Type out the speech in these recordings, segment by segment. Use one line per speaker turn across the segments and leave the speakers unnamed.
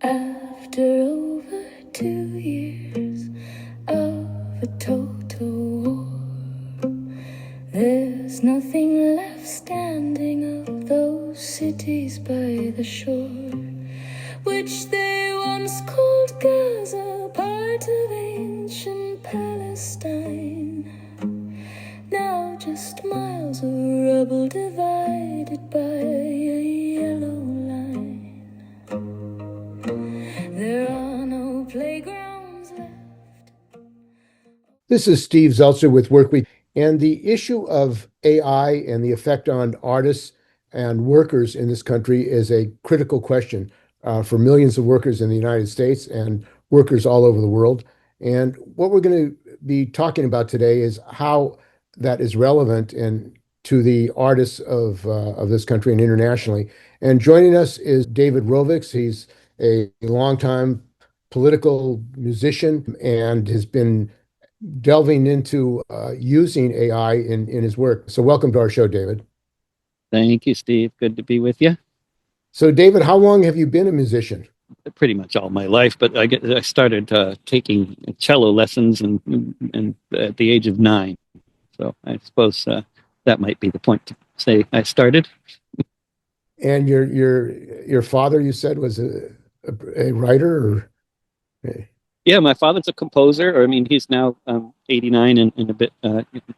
After over 2 years of a total war, there's nothing left standing of those cities by the shore, which they once called Gaza, part of ancient Palestine. Now just miles of rubble divided by a yellow line. There are no playgrounds left.
This is Steve Zeltzer with Workweek, and the issue of AI and the effect on artists and workers in this country is a critical question for millions of workers in the United States and workers all over the world. And what we're going to be talking about today is how that is relevant to the artists of this country and internationally. And joining us is David Rovics. He's a longtime political musician and has been delving into using AI in his work. So welcome to our show, David.
Thank you, Steve. Good to be with you.
So David, how long have you been a musician?
Pretty much all my life, but I started taking cello lessons and at the age of 9. So I suppose that might be the point to say I started.
And your father, you said, was a writer, or?
Yeah, my father's a composer. Or I mean, he's now 89 and a bit,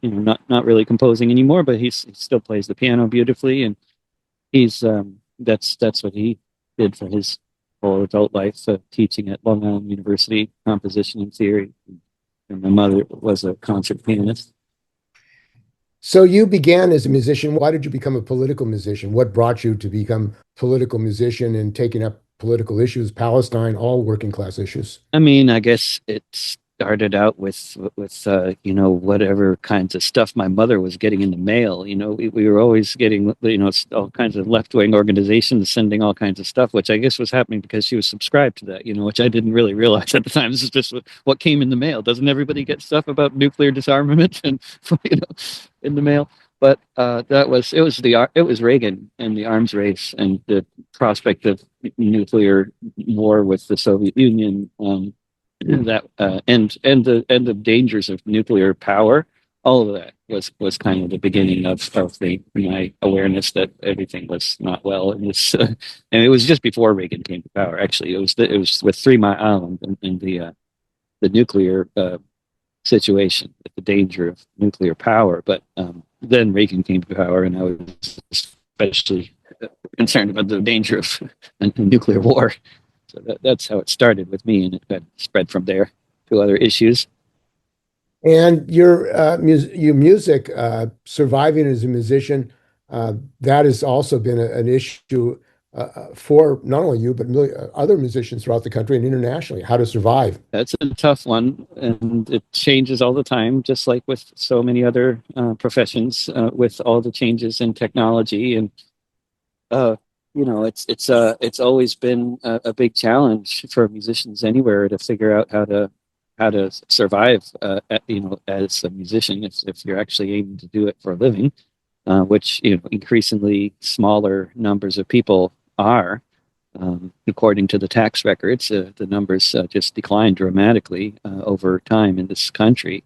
not really composing anymore, but he still plays the piano beautifully, and he's that's what he did for his whole adult life, teaching at Long Island University, composition and theory. And my mother was a concert pianist.
So you began as a musician. Why did you become a political musician? What brought you to become a political musician and taking up political issues, Palestine, all working class issues?
I mean, I guess it started out with whatever kinds of stuff my mother was getting in the mail. We were always getting all kinds of left-wing organizations sending all kinds of stuff, which I guess was happening because she was subscribed to that, which I didn't really realize at the time. This is just what came in the mail. Doesn't everybody get stuff about nuclear disarmament and in the mail? But it was Reagan and the arms race and the prospect of nuclear war with the Soviet Union, that and the dangers of nuclear power. All of that was kind of the beginning of my awareness that everything was not well in this. And it was just before Reagan came to power. Actually, it was with 3 Mile Island and the nuclear situation, the danger of nuclear power. But then Reagan came to power, and I was especially concerned about the danger of a nuclear war. So that's how it started with me, and it got spread from there to other issues.
And your music, surviving as a musician, that has also been an issue for not only you, but other musicians throughout the country and internationally, how to survive.
That's a tough one, and it changes all the time, just like with so many other professions, with all the changes in technology. And it's always been a big challenge for musicians anywhere to figure out how to survive, as a musician, if you're actually aiming to do it for a living, which increasingly smaller numbers of people are. According to the tax records, the numbers just declined dramatically over time in this country,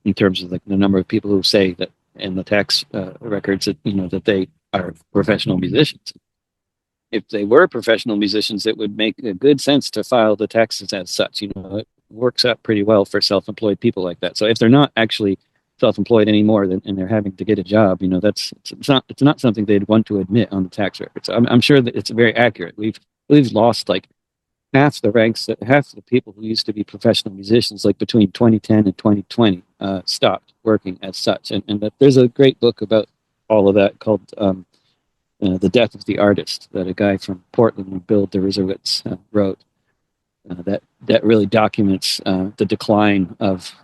in terms of the number of people who say that in the tax records that they are professional musicians. If they were professional musicians, it would make good sense to file the taxes as such. It works out pretty well for self-employed people like that. So if they're not actually self-employed anymore, and they're having to get a job, it's not something they'd want to admit on the tax records. I'm sure that it's very accurate. We've lost like half the ranks, half the people who used to be professional musicians, like between 2010 and 2020, stopped working as such. And that there's a great book about all of that called The Death of the Artist, that a guy from Portland, Bill Deresiewicz, wrote, that really documents the decline of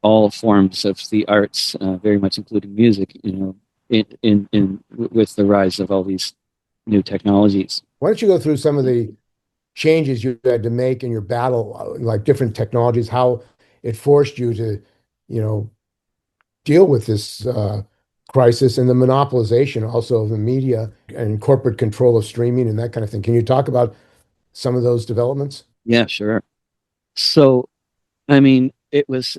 all forms of the arts, very much including music, with the rise of all these new technologies.
Why don't you go through some of the changes you had to make in your battle, like different technologies, how it forced you to, deal with this crisis and the monopolization also of the media and corporate control of streaming and that kind of thing. Can you talk about some of those developments?
Yeah, sure. So, I mean, it was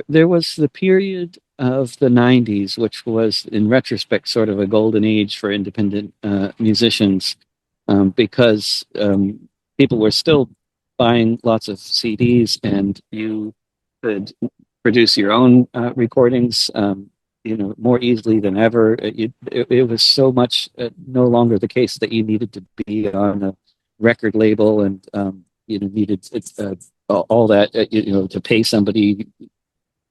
there was the period of the 90s, which was, in retrospect, sort of a golden age for independent musicians, because people were still buying lots of CDs, and you could produce your own recordings, more easily than ever. It was so much no longer the case that you needed to be on a record label, and needed all that, to pay somebody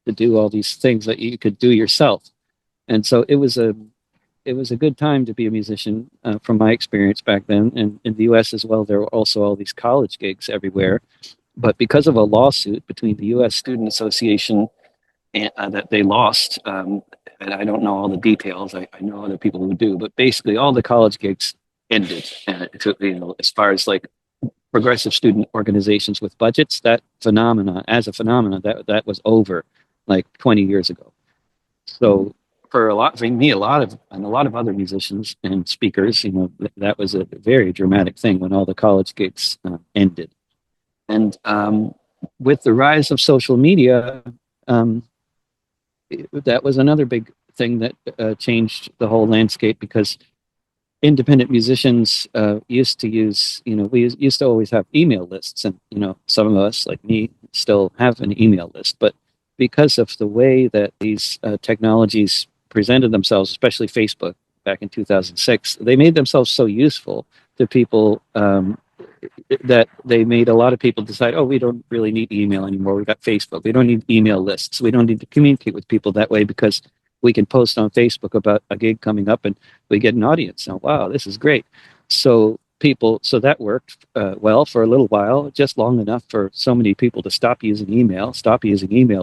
to do all these things that you could do yourself. And so it was a good time to be a musician, from my experience back then. And in the U.S. as well, there were also all these college gigs everywhere. But because of a lawsuit between the U.S. Student Association and, that they lost, and I don't know all the details. I know other people who do, but basically all the college gigs ended. And it took, as far as like progressive student organizations with budgets, that phenomena, as a phenomenon, that was over like 20 years ago. So for me, a lot of other musicians and speakers, that was a very dramatic thing when all the college gigs ended. And with the rise of social media, that was another big thing that changed the whole landscape, because independent musicians used to use, we used to always have email lists, and some of us, like me, still have an email list. But because of the way that these technologies presented themselves, especially Facebook back in 2006, they made themselves so useful to people, that they made a lot of people decide, oh, we don't really need email anymore. We've got Facebook. We don't need email lists. We don't need to communicate with people that way, because we can post on Facebook about a gig coming up and we get an audience. Oh, wow, this is great. So that worked well for a little while, just long enough for so many people to stop using email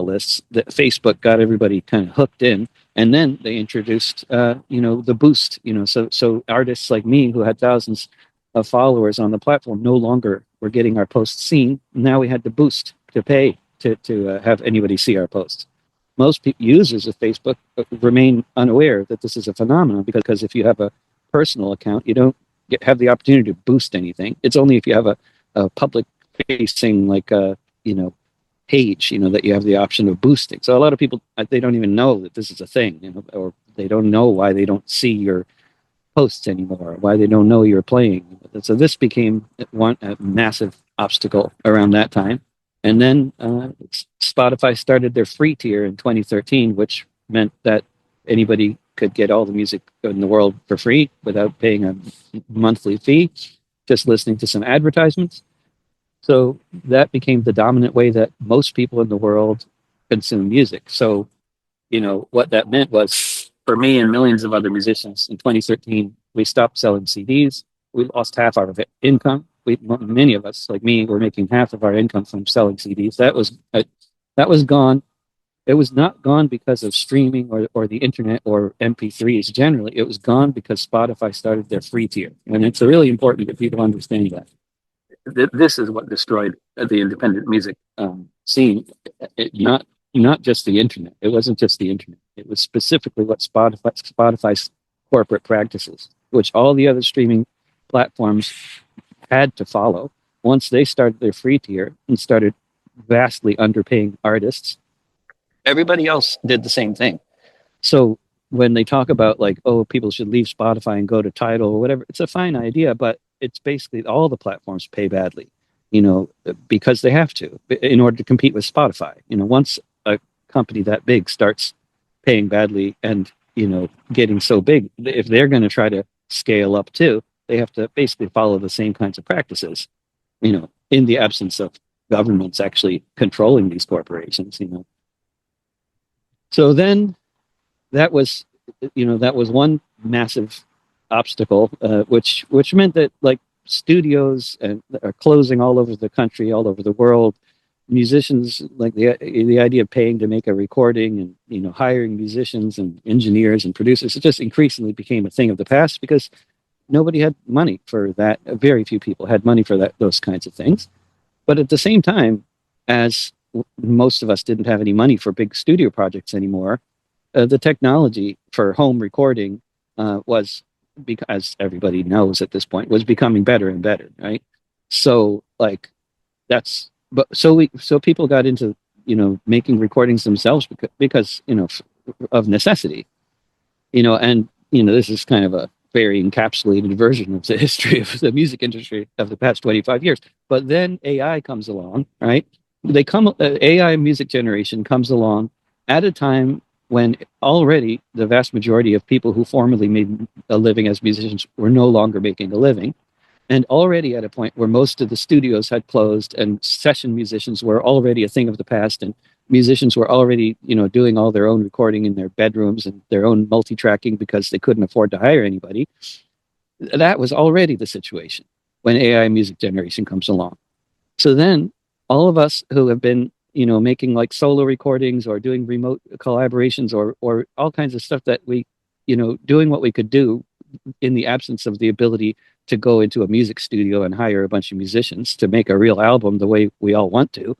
lists, that Facebook got everybody kind of hooked in. And then they introduced, the boost, so artists like me, who had thousands of followers on the platform, no longer were getting our posts seen. Now we had to boost to pay to have anybody see our posts. Most users of Facebook remain unaware that this is a phenomenon, because if you have a personal account, you don't have the opportunity to boost anything. It's only if you have a public facing, like page, that you have the option of boosting. So a lot of people, they don't even know that this is a thing, or they don't know why they don't see your posts anymore, why they don't know you're playing. So this became a massive obstacle around that time. And then Spotify started their free tier in 2013, which meant that anybody could get all the music in the world for free without paying a monthly fee, just listening to some advertisements. So that became the dominant way that most people in the world consume music. So, what that meant was, for me and millions of other musicians, in 2013, we stopped selling CDs. We lost half our income. Many of us, like me, were making half of our income from selling CDs. That was gone. It was not gone because of streaming or the internet or MP3s. Generally, it was gone because Spotify started their free tier. And it's really important that people understand that. This is what destroyed the independent music scene. Not just the internet. It wasn't just the internet. It was specifically what Spotify's corporate practices, which all the other streaming platforms had to follow. Once they started their free tier and started vastly underpaying artists, everybody else did the same thing. So when they talk about, like, oh, people should leave Spotify and go to Tidal or whatever, it's a fine idea, but it's basically all the platforms pay badly, because they have to, in order to compete with Spotify. Once a company that big starts paying badly and, getting so big, if they're going to try to scale up too, they have to basically follow the same kinds of practices, in the absence of governments actually controlling these corporations. So then that was one massive obstacle, which meant that, like, studios are closing all over the country, all over the world. Musicians, like, the idea of paying to make a recording and hiring musicians and engineers and producers, it just increasingly became a thing of the past, because nobody had money for that. Very few people had money for those kinds of things. But at the same time, as most of us didn't have any money for big studio projects anymore, the technology for home recording was because everybody knows at this point, was becoming better and better, right? So like so people got into making recordings themselves because of necessity, and this is kind of a very encapsulated version of the history of the music industry of the past 25 years. But then AI comes along, right? AI music generation comes along at a time when already the vast majority of people who formerly made a living as musicians were no longer making a living, and already at a point where most of the studios had closed and session musicians were already a thing of the past, and musicians were already doing all their own recording in their bedrooms and their own multi-tracking because they couldn't afford to hire anybody. That was already the situation when AI music generation comes along. So then all of us who have been making like solo recordings or doing remote collaborations or all kinds of stuff that we doing what we could do in the absence of the ability to go into a music studio and hire a bunch of musicians to make a real album the way we all want to,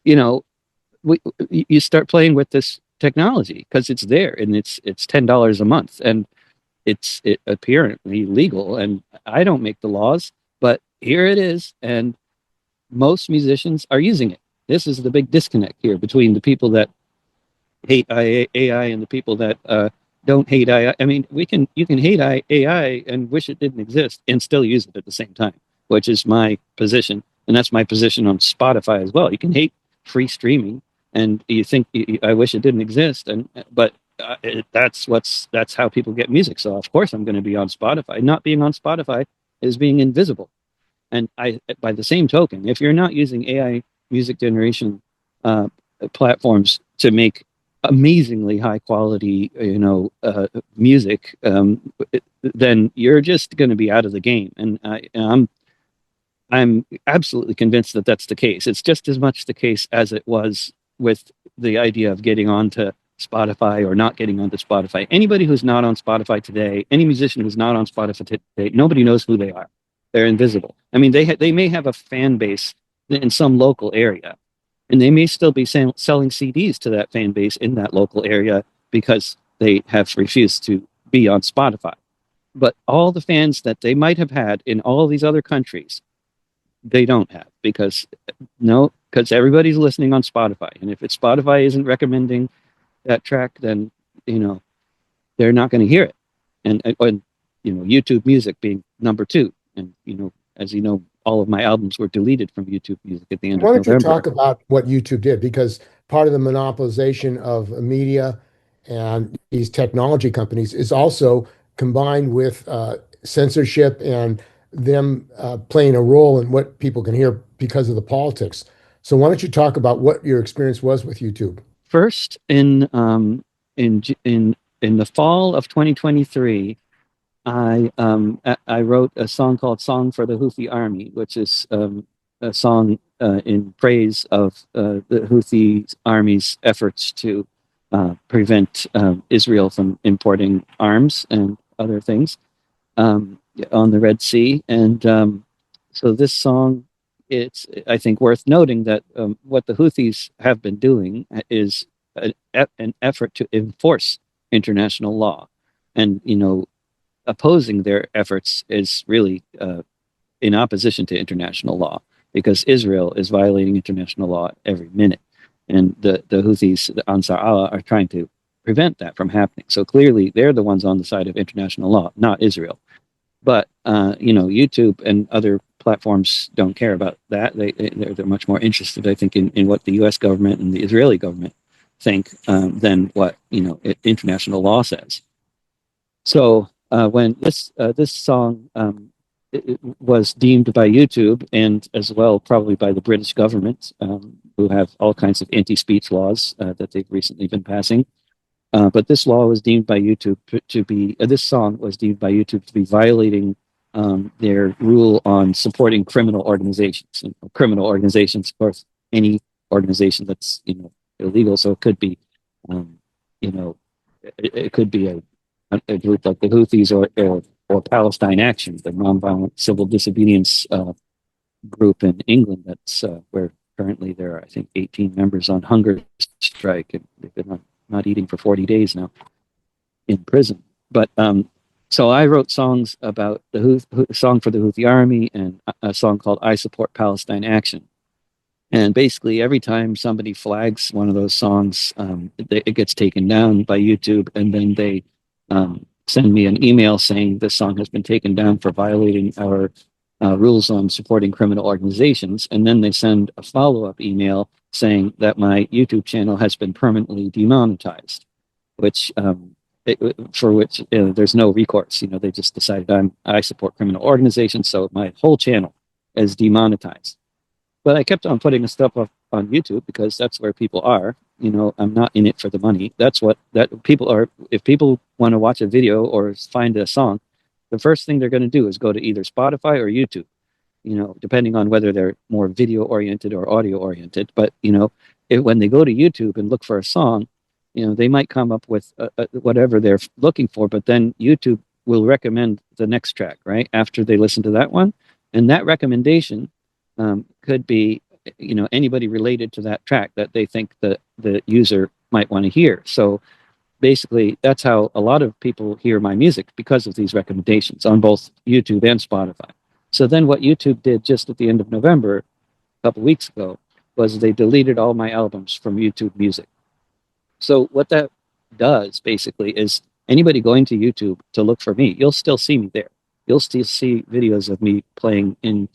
you know, you start playing with this technology because it's there and it's $10 a month and it apparently legal, and I don't make the laws, but here it is, and most musicians are using it. This is the big disconnect here between the people that hate AI and the people that don't hate AI. I mean, you can hate AI and wish it didn't exist and still use it at the same time, which is my position, and that's my position on Spotify as well. You can hate free streaming, and you think I wish it didn't exist, but that's how people get music. So of course I'm going to be on Spotify. Not being on Spotify is being invisible. And by the same token, if you're not using AI music generation uh, platforms to make amazingly high quality, music, then you're just going to be out of the game. And I'm absolutely convinced that that's the case. It's just as much the case as it was with the idea of getting onto Spotify or not getting onto Spotify. Anybody who's not on Spotify today, any musician who's not on Spotify today, nobody knows who they are. They're invisible. I mean, they may have a fan base in some local area, and they may still be selling CDs to that fan base in that local area because they have refused to be on Spotify. But all the fans that they might have had in all these other countries, they don't have because everybody's listening on Spotify, and if it's Spotify isn't recommending that track, then they're not going to hear it. And YouTube Music being number two, and as you know, all of my albums were deleted from YouTube Music at the end
Why
of
don't you
November.
talk about what YouTube did? Because part of the monopolization of media and these technology companies is also combined with censorship and them playing a role in what people can hear because of the politics. So why don't you talk about what your experience was with YouTube?
First, in the fall of 2023, I wrote a song called "Song for the Houthi Army," which is a song in praise of the Houthi army's efforts to prevent Israel from importing arms and other things on the Red Sea. And so this song, it's I think worth noting that what the Houthis have been doing is an effort to enforce international law, and opposing their efforts is really in opposition to international law because Israel is violating international law every minute. And the Houthis, the Ansar Allah, are trying to prevent that from happening. So clearly they're the ones on the side of international law, not Israel. But, YouTube and other platforms don't care about that. They're much more interested, I think, in what the U.S. government and the Israeli government think than what, international law says. So when this song it was deemed by YouTube and as well probably by the British government, who have all kinds of anti-speech laws that they've recently been passing. But this law was deemed by YouTube to be this song was deemed by YouTube to be violating their rule on supporting criminal organizations. And criminal organizations, of course, any organization that's illegal. So it could be, you know, it could be a group like the Houthis or Palestine Action, the nonviolent civil disobedience group in England. That's where currently there are, I think, 18 members on hunger strike, and they've been not eating for 40 days now in prison. But So I wrote songs about the song for the Houthi army and a song called "I Support Palestine Action." And basically, every time somebody flags one of those songs, it gets taken down by YouTube, and then they send me an email saying this song has been taken down for violating our rules on supporting criminal organizations. And then they send a follow-up email saying that my YouTube channel has been permanently demonetized, which for which there's no recourse. They just decided I support criminal organizations, so my whole channel is demonetized. But I kept on putting the stuff up on YouTube because that's where people are. I'm not in it for the money. That's what that people are. If people want to watch a video or find a song, the first thing they're going to do is go to either Spotify or YouTube. Depending on whether they're more video oriented or audio oriented. But when they go to YouTube and look for a song, they might come up with whatever they're looking for. But then YouTube will recommend the next track right after they listen to that one, and that recommendation could be anybody related to that track that they think the user might want to hear. So basically that's how a lot of people hear my music, because of these recommendations on both YouTube and Spotify. So then what YouTube did just at the end of November, a couple weeks ago, was they deleted all my albums from YouTube Music. So what that does basically is anybody going to YouTube to look for me, you'll still see me there. You'll still see videos of me playing in,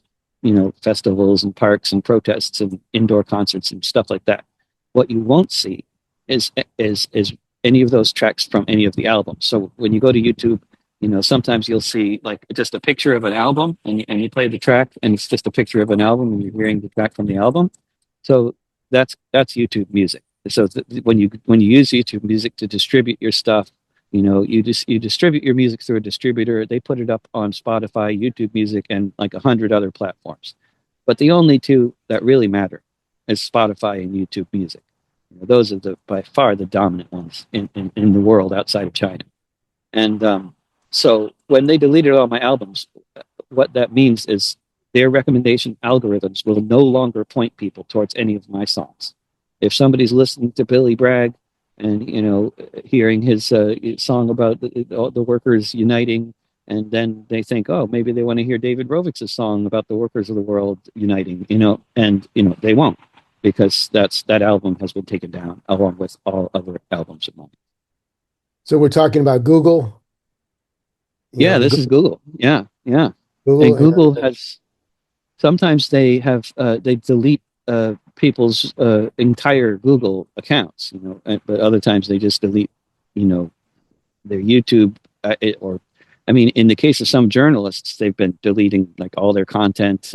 festivals and parks and protests and indoor concerts and stuff like that. What you won't see is any of those tracks from any of the albums. So when you go to YouTube, sometimes you'll see like just a picture of an album, and you play the track, and it's just a picture of an album, and you're hearing the track from the album. So that's YouTube Music. So when you use YouTube Music to distribute your stuff, you distribute your music through a distributor. They put it up on Spotify, YouTube Music, and like 100 other platforms. But the only two that really matter is Spotify and YouTube Music. Those are by far the dominant ones in the world outside of China. And so when they deleted all my albums, what that means is their recommendation algorithms will no longer point people towards any of my songs. If somebody's listening to Billy Bragg and hearing his song about the workers uniting, and then they think, oh, maybe they want to hear David Rovics' song about the workers of the world uniting, and they won't, because that album has been taken down along with all other albums of mine.
So we're talking about Google.
Yeah, this is Google. Yeah, yeah.
Google
And Google has sometimes they delete people's entire Google accounts, but other times they just delete, their YouTube or, I mean, in the case of some journalists, they've been deleting like all their content.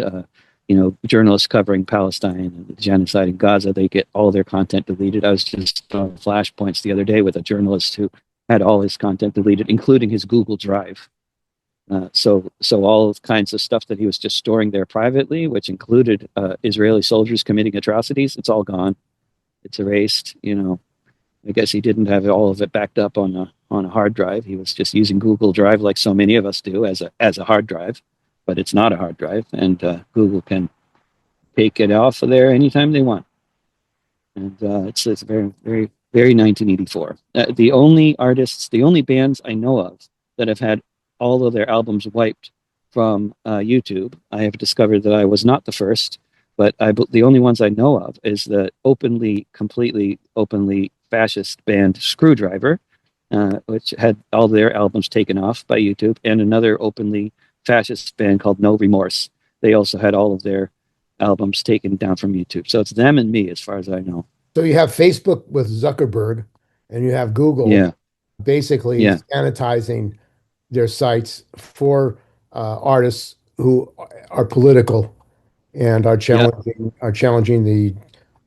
Journalists covering Palestine and the genocide in Gaza, they get all their content deleted. I was just on Flashpoints the other day with a journalist who had all his content deleted, including his Google Drive. So all kinds of stuff that he was just storing there privately, which included Israeli soldiers committing atrocities, it's all gone. It's erased. I guess he didn't have all of it backed up on a hard drive. He was just using Google Drive, like so many of us do, as a hard drive, but it's not a hard drive, and Google can take it off of there anytime they want. And it's very, very, very 1984. The only bands I know of that have had all of their albums wiped from YouTube, I have discovered that I was not the first, but the only ones I know of is the completely openly fascist band Screwdriver, which had all their albums taken off by YouTube, and another openly fascist band called No Remorse. They also had all of their albums taken down from YouTube. So it's them and me, as far as I know.
So you have Facebook with Zuckerberg, and you have Google
Yeah,
basically
yeah,
sanitizing their sites for artists who are political and are
yeah,
challenging the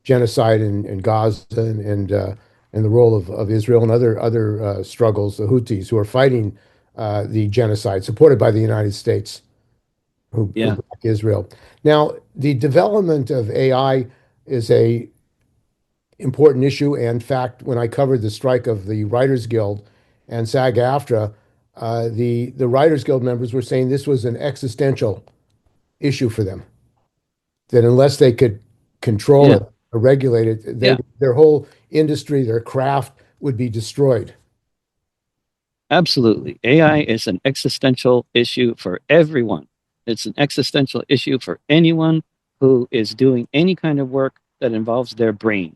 genocide in Gaza and the role of Israel and other struggles, the Houthis who are fighting the genocide supported by the United States, who
yeah,
back Israel. Now, the development of AI is a important issue. And in fact, when I covered the strike of the Writers Guild and SAG-AFTRA, the Writers Guild members were saying this was an existential issue for them. That unless they could control
yeah,
it or regulate it,
yeah.
their whole industry, their craft would be destroyed.
Absolutely. AI is an existential issue for everyone. It's an existential issue for anyone who is doing any kind of work that involves their brain.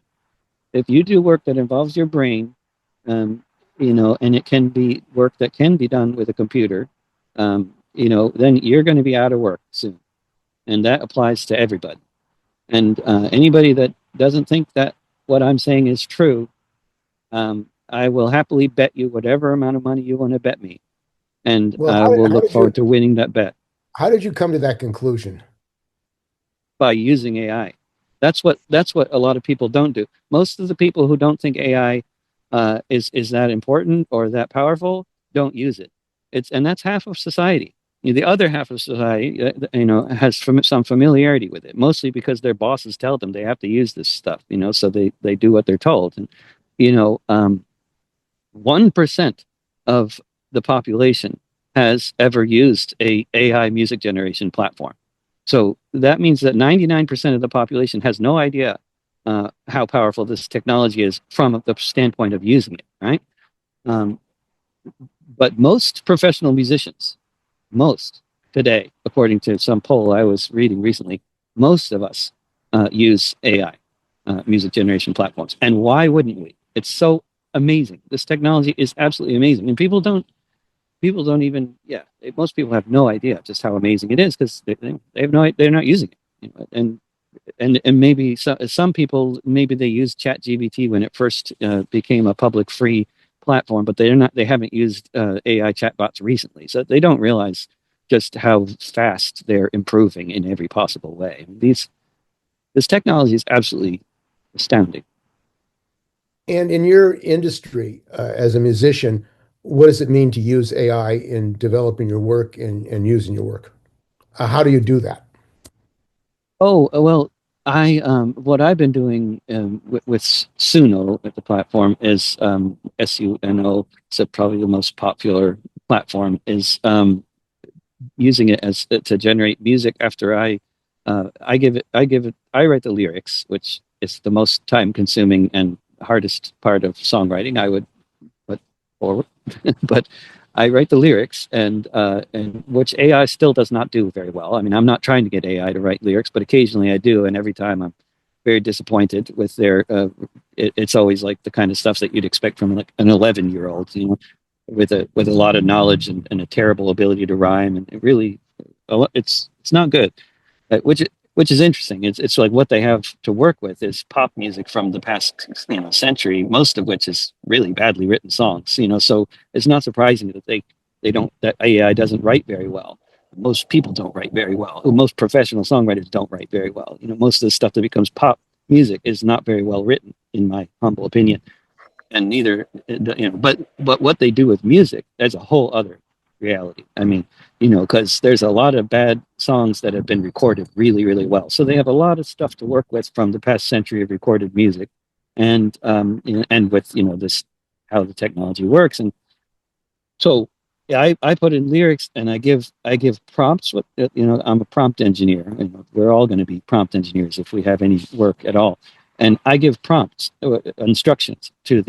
If you do work that involves your brain, um, and it can be work that can be done with a computer, then you're going to be out of work soon. And that applies to everybody. And anybody that doesn't think that what I'm saying is true, I will happily bet you whatever amount of money you want to bet me, and
Well,
I will look forward to winning that bet
how did you come to that conclusion?
by using AI. That's what a lot of people don't do. Most of the people who don't think AI is that important or that powerful don't use it. And that's half of society. The other half of society, has some familiarity with it, mostly because their bosses tell them they have to use this stuff. So they do what they're told. And you know, 1% of the population has ever used a AI music generation platform. So that means that 99% of the population has no idea how powerful this technology is from the standpoint of using it, right? Um, but most professional musicians, most today, according to some poll I was reading recently, most of us use AI music generation platforms. And why wouldn't we? It's so amazing. This technology is absolutely amazing, and people don't even most people have no idea just how amazing it is because they have no, they're not using it. And maybe some people, maybe they used ChatGPT when it first became a public free platform, but they haven't used AI chatbots recently, so they don't realize just how fast they're improving in every possible way. This technology is absolutely astounding.
And in your industry, as a musician, what does it mean to use AI in developing your work and using your work? How do you do that?
Oh, well, I what I've been doing with Suno at the platform is Suno. So probably the most popular platform is using it as to generate music after I write the lyrics, which is the most time consuming and hardest part of songwriting. I would put forward, but I write the lyrics, and which AI still does not do very well. I mean, I'm not trying to get AI to write lyrics, but occasionally I do, and every time I'm very disappointed with their. It's always like the kind of stuff that you'd expect from like an 11-year-old, with a lot of knowledge and a terrible ability to rhyme, and it's not good. Which is interesting. It's like what they have to work with is pop music from the past century, most of which is really badly written songs. So it's not surprising that that AI doesn't write very well. Most people don't write very well. Most professional songwriters don't write very well. Most of the stuff that becomes pop music is not very well written, in my humble opinion. And neither, but what they do with music, that's a whole other reality. I mean, because there's a lot of bad songs that have been recorded really, really well. So they have a lot of stuff to work with from the past century of recorded music, and with this how the technology works. And so yeah, I put in lyrics and I give prompts. I'm a prompt engineer. We're all going to be prompt engineers if we have any work at all. And I give prompts, instructions to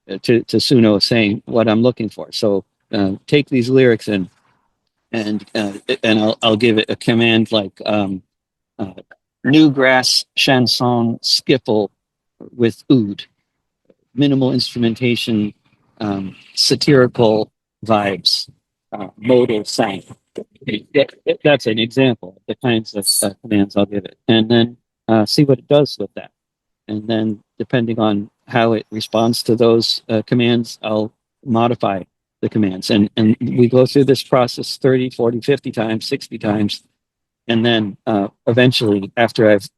Suno saying what I'm looking for. So take these lyrics and I'll give it a command like uh, Newgrass chanson skiffle with oud, minimal instrumentation, satirical vibes, modal sound. That's an example of the kinds of commands I'll give it, and then see what it does with that. And then, depending on how it responds to those commands, I'll modify the commands. And we go through this process 30, 40, 50 times, 60 times. And then eventually, after I've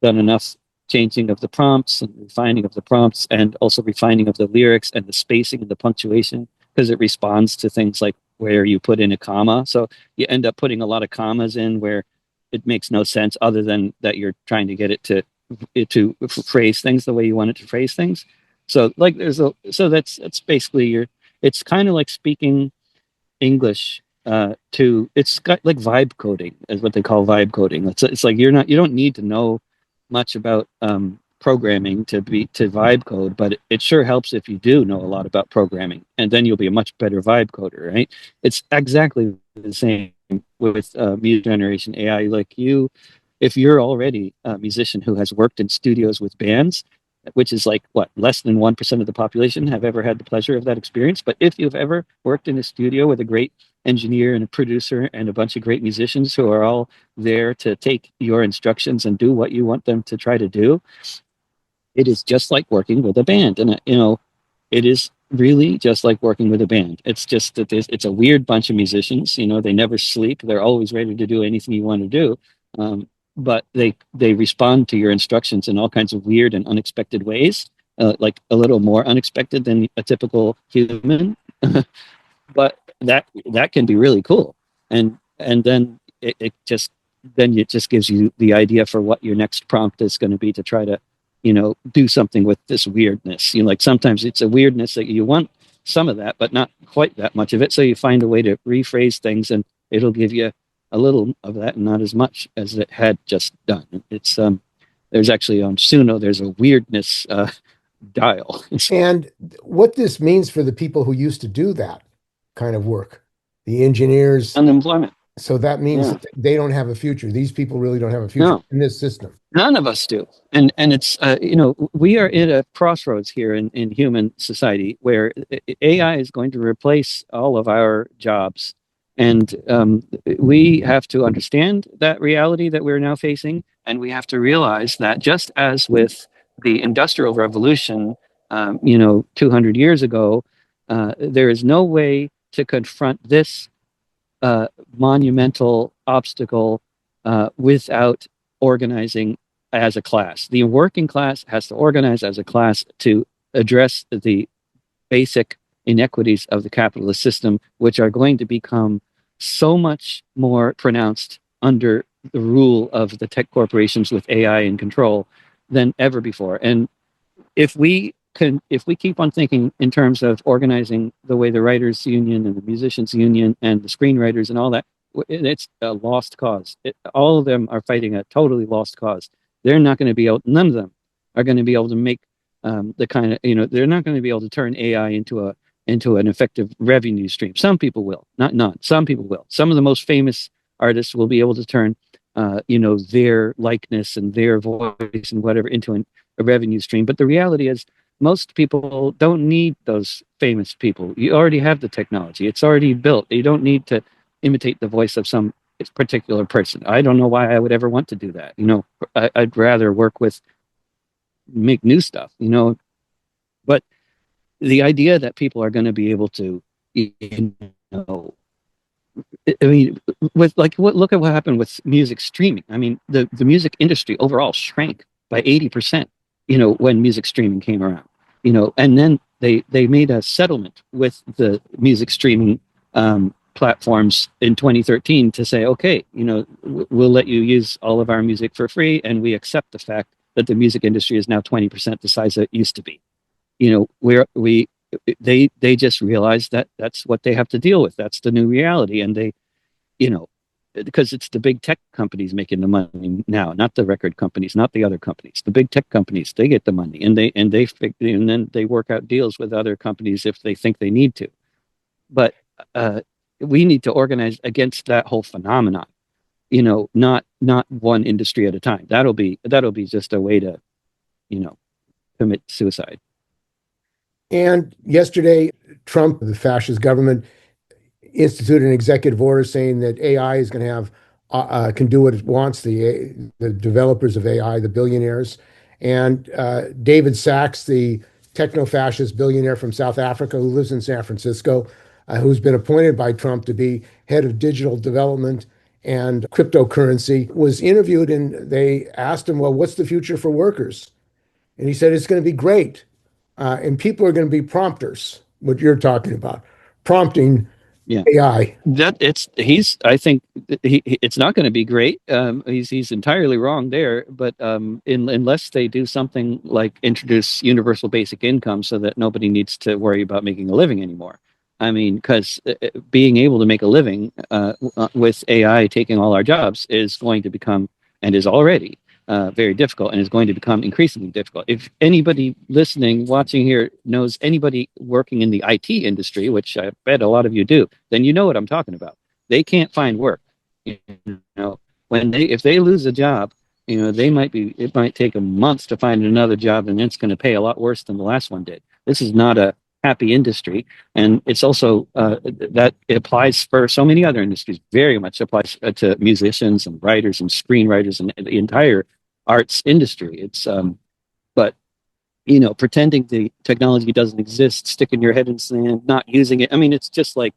done enough changing of the prompts and refining of the prompts and also refining of the lyrics and the spacing and the punctuation, because it responds to things like where you put in a comma. So you end up putting a lot of commas in where it makes no sense other than that you're trying to get it to phrase things the way you want it to phrase things. So like that's basically it's kind of like speaking English it's got like vibe coding is what they call vibe coding. It's like you don't need to know much about programming to vibe code, but it sure helps if you do know a lot about programming, and then you'll be a much better vibe coder, right? It's exactly the same with music generation AI. Like you, if you're already a musician who has worked in studios with bands, which is like what, less than 1% of the population have ever had the pleasure of that experience. But if you've ever worked in a studio with a great engineer and a producer and a bunch of great musicians who are all there to take your instructions and do what you want them to try to do, it is just like working with a band. And, it is really just like working with a band. It's just that it's a weird bunch of musicians. They never sleep. They're always ready to do anything you want to do. But they respond to your instructions in all kinds of weird and unexpected ways, like a little more unexpected than a typical human. But that can be really cool, and then it just gives you the idea for what your next prompt is going to be to try to do something with this weirdness. Like sometimes it's a weirdness that you want some of that but not quite that much of it, so you find a way to rephrase things and it'll give you a little of that and not as much as it had just done. It's there's actually on Suno there's a weirdness dial.
And what this means for the people who used to do that kind of work, the engineers.
Unemployment.
So that means
Yeah.
they don't have a future. These people really don't have a future
No.
in this system.
None of us do. And it's, we are at a crossroads here in human society where AI is going to replace all of our jobs. And we have to understand that reality that we're now facing. And we have to realize that just as with the Industrial Revolution, 200 years ago, there is no way to confront this monumental obstacle without organizing as a class. The working class has to organize as a class to address the basic inequities of the capitalist system, which are going to become so much more pronounced under the rule of the tech corporations with AI in control than ever before. And if we keep on thinking in terms of organizing the way the writers union and the musicians union and the screenwriters and all that, it's a lost cause. All of them are fighting a totally lost cause. They're not going to be able, none of them are going to be able to make the kind of, they're not going to be able to turn AI into an effective revenue stream. Some people will, not none. Some people will. Some of the most famous artists will be able to turn, their likeness and their voice and whatever into a revenue stream. But the reality is, most people don't need those famous people. You already have the technology. It's already built. You don't need to imitate the voice of some particular person. I don't know why I would ever want to do that. I'd rather make new stuff, but the idea that people are going to be able to, I mean, look at what happened with music streaming. I mean, the music industry overall shrank by 80%, when music streaming came around, and then they made a settlement with the music streaming platforms in 2013 to say, okay, we'll let you use all of our music for free, and we accept the fact that the music industry is now 20% the size it used to be. They just realized that that's what they have to deal with. That's the new reality, and they, because it's the big tech companies making the money now, not the record companies, not the other companies. The big tech companies, they get the money, and then they work out deals with other companies if they think they need to. But we need to organize against that whole phenomenon, not one industry at a time. That'll be just a way to, commit suicide.
And yesterday, Trump, the fascist government, instituted an executive order saying that AI is going to have can do what it wants. The developers of AI, the billionaires, and David Sachs, the techno-fascist billionaire from South Africa who lives in San Francisco, who's been appointed by Trump to be head of digital development and cryptocurrency, was interviewed, and they asked him, well, what's the future for workers? And he said, it's going to be great. And people are going to be prompters, what you're talking about, prompting AI.
I think it's not going to be great. He's entirely wrong there. But unless they do something like introduce universal basic income so that nobody needs to worry about making a living anymore. I mean, because being able to make a living with AI taking all our jobs is going to become, and is already, very difficult, and is going to become increasingly difficult. If anybody listening, watching here knows anybody working in the IT industry, which I bet a lot of you do, then you know what I'm talking about. They can't find work. You know, if they lose a job, it might take them months to find another job, and it's going to pay a lot worse than the last one did. This is not a happy industry, and it's also that it applies for so many other industries. Very much applies to musicians and writers and screenwriters and the entire arts industry. It's but pretending the technology doesn't exist, sticking your head in sand, not using it. I mean, it's just like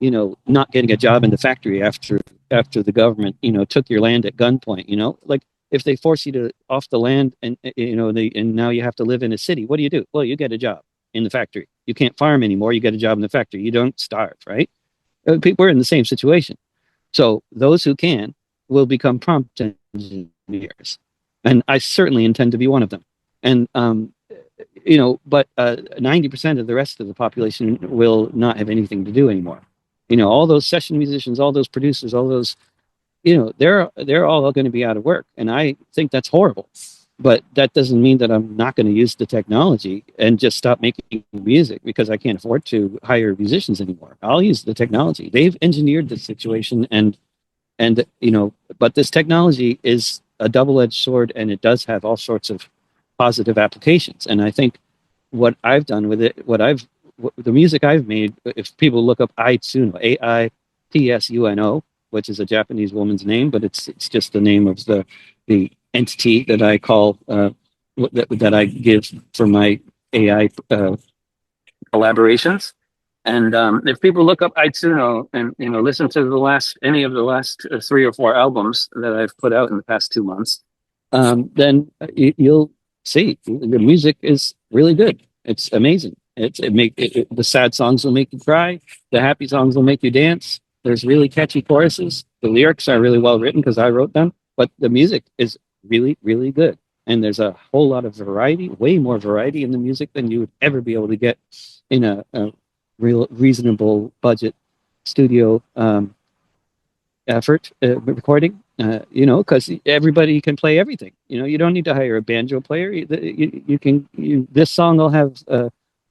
not getting a job in the factory after the government took your land at gunpoint. Like if they force you to off the land and and now you have to live in a city, what do? Well, you get a job in the factory. You can't farm anymore. You get a job in the factory. You don't starve, right? We're in the same situation. So those who can will become prompt engineers, and I certainly intend to be one of them. And but 90% of the rest of the population will not have anything to do anymore. All those session musicians, all those producers, all those, they're all going to be out of work, and I think that's horrible. But that doesn't mean that I'm not going to use the technology and just stop making music because I can't afford to hire musicians anymore. I'll use the technology. They've engineered the situation, and but this technology is a double-edged sword, and it does have all sorts of positive applications. And I think what I've done with it, the music I've made, if people look up Aitsuno, Aitsuno, which is a Japanese woman's name, but it's just the name of the entity that I call that I give for my AI collaborations. And if people look up Aitsuno and listen to any of the last 3 or 4 albums that I've put out in the past 2 months, then you'll see the music is really good. It's amazing. The sad songs will make you cry. The happy songs will make you dance. There's really catchy choruses. The lyrics are really well written because I wrote them, but the music is really, really good. And there's a whole lot of variety, way more variety in the music than you would ever be able to get in a real reasonable budget studio effort recording. Because everybody can play everything. You don't need to hire a banjo player. You can. This song will have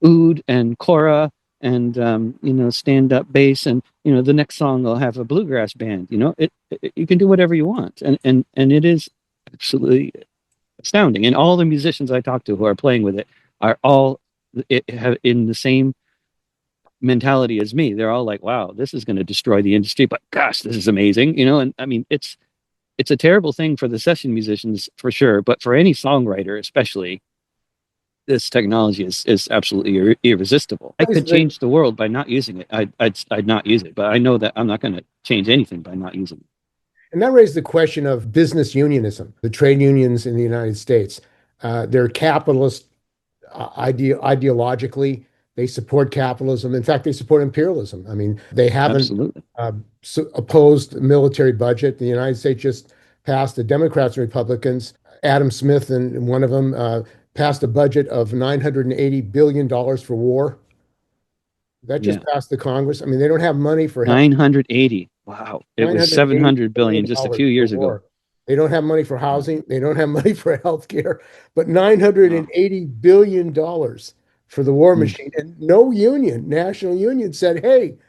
oud and kora and stand-up bass, and the next song will have a bluegrass band. You can do whatever you want, and it is absolutely astounding. And all the musicians I talk to who are playing with it are all in the same mentality as me. They're all like, "Wow, this is going to destroy the industry," but gosh, this is amazing. And I mean, it's a terrible thing for the session musicians for sure, but for any songwriter especially, this technology is absolutely irresistible. I could change the world by not using it. I'd not use it, but I know that I'm not going to change anything by not using it.
And that raised the question of business unionism. The trade unions in the United States, they're capitalist ideologically. They support capitalism. In fact, they support imperialism. I mean, they haven't opposed the military budget. The United States just passed, the Democrats and Republicans, Adam Smith and one of them passed a budget of $980 billion for war. That just passed the Congress. I mean, they don't have money for health.
980. Wow. It was 700 billion just a few years ago.
They don't have money for housing. They don't have money for health care, but $980 billion for the war machine. And no national union said, hey,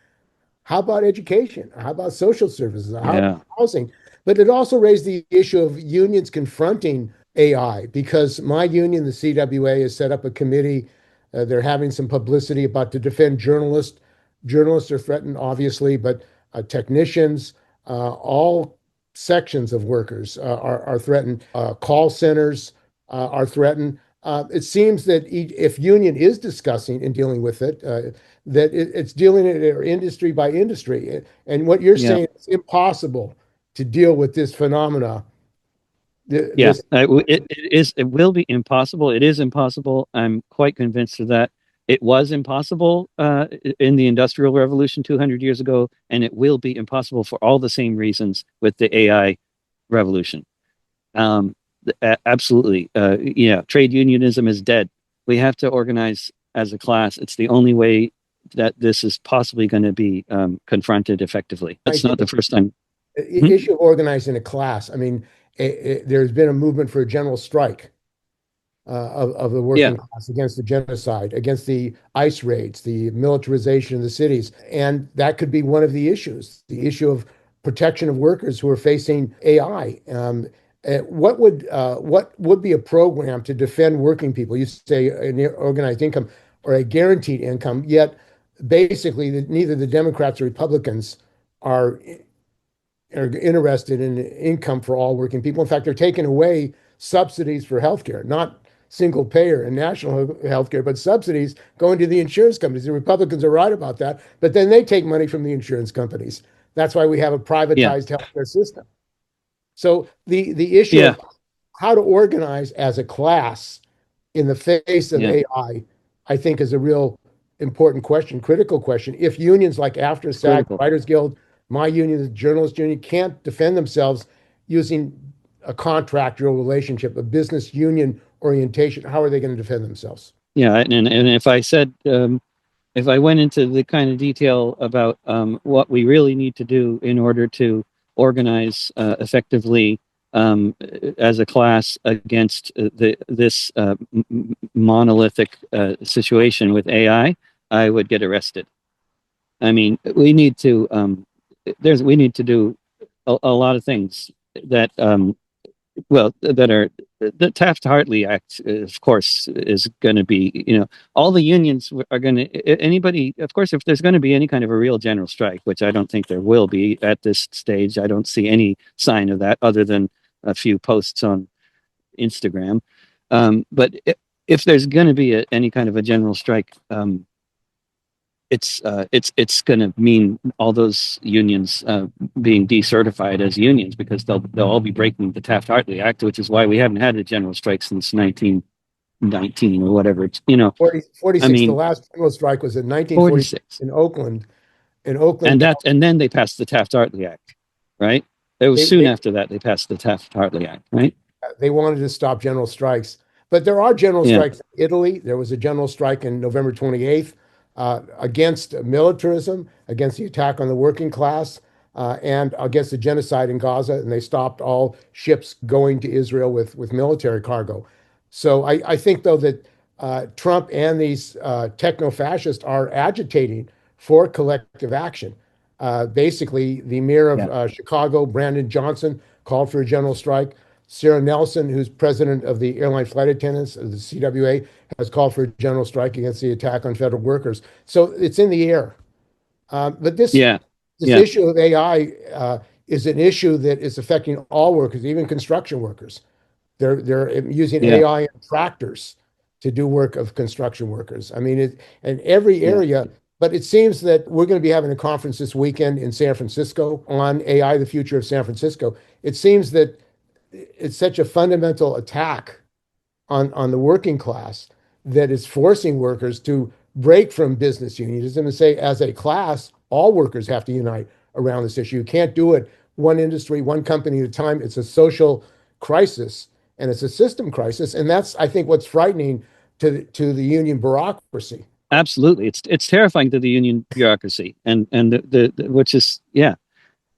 how about education? How about social services? How about housing? But it also raised the issue of unions confronting AI, because my union, the CWA, has set up a committee. They're having some publicity about to defend journalists. Journalists are threatened, obviously, but technicians, all sections of workers are threatened. Call centers are threatened. It seems that if union is discussing and dealing with it, that it's dealing it industry by industry. And what you're saying is impossible to deal with this phenomena.
It will be impossible. It is impossible. I'm quite convinced of that. It was impossible in the Industrial Revolution 200 years ago, and it will be impossible for all the same reasons with the AI revolution. Absolutely. Trade unionism is dead. We have to organize as a class. It's the only way that this is possibly going to be confronted effectively. That's not the first time.
The issue of organizing a class. I mean, there's been a movement for a general strike of the
Yeah,
working class against the genocide, against the ICE raids, the militarization of the cities. And that could be one of the issue of protection of workers who are facing AI. What would be a program to defend working people? You say an organized income or a guaranteed income, yet basically neither the Democrats or Republicans are are interested in income for all working people. In fact, they're taking away subsidies for healthcare, not single payer and national healthcare, but subsidies going to the insurance companies. The Republicans are right about that, but then they take money from the insurance companies. That's why we have a
yeah,
privatized healthcare system. So the issue
yeah,
of how to organize as a class in the face of
yeah.
AI, I think is a real important question, critical question. If unions like AFTRA,
It's
SAG,
critical.
Writers Guild, my union, the Journalist Union, can't defend themselves using a contractual relationship, a business union orientation, how are they going to defend themselves?
Yeah, and if I said if I went into the kind of detail about what we really need to do in order to organize effectively as a class against this monolithic situation with I would get arrested. I mean, we need to do a lot of things that that are the Taft-Hartley Act, of course, is going to be, all the unions are going to, anybody, of course, if there's going to be any kind of a real general strike, which I don't think there will be at this stage, I don't see any sign of that other than a few posts on Instagram. But if there's going to be any kind of a general strike, it's going to mean all those unions being decertified as unions because they'll all be breaking the Taft-Hartley Act, which is why we haven't had a general strike since 1919 or whatever.
46.
I
The
mean,
last general strike was in 1946
46,
in Oakland. In Oakland,
and then they passed the Taft-Hartley Act, right? It was
they,
soon
they
after that they passed the Taft-Hartley Act, right?
they wanted to stop general strikes. But there are general
Yeah,
strikes in Italy. There was a general strike in November 28th against militarism, against the attack on the working class, and against the genocide in Gaza. And they stopped all ships going to Israel with military cargo. So I think, though, that Trump and these techno-fascists are agitating for collective action. Basically, the mayor of
yeah,
Chicago, Brandon Johnson, called for a general strike. Sarah Nelson, who's president of the Airline Flight Attendants of the CWA, has called for a general strike against the attack on federal workers. So it's in the air. But
yeah,
this
yeah,
issue of AI is an issue that is affecting all workers, even construction workers. They're using
yeah,
AI and tractors to do work of construction workers. I mean, in every
yeah.
area. But it seems that we're going to be having a conference this weekend in San Francisco on AI, the future of San Francisco. It seems that it's such a fundamental attack on the working class that is forcing workers to break from business unionism and say, as a class, all workers have to unite around this issue. You can't do it one industry, one company at a time. It's a social crisis and it's a system crisis. And that's, I think, what's frightening to the union bureaucracy.
Absolutely, it's terrifying to the union bureaucracy, and which is, yeah.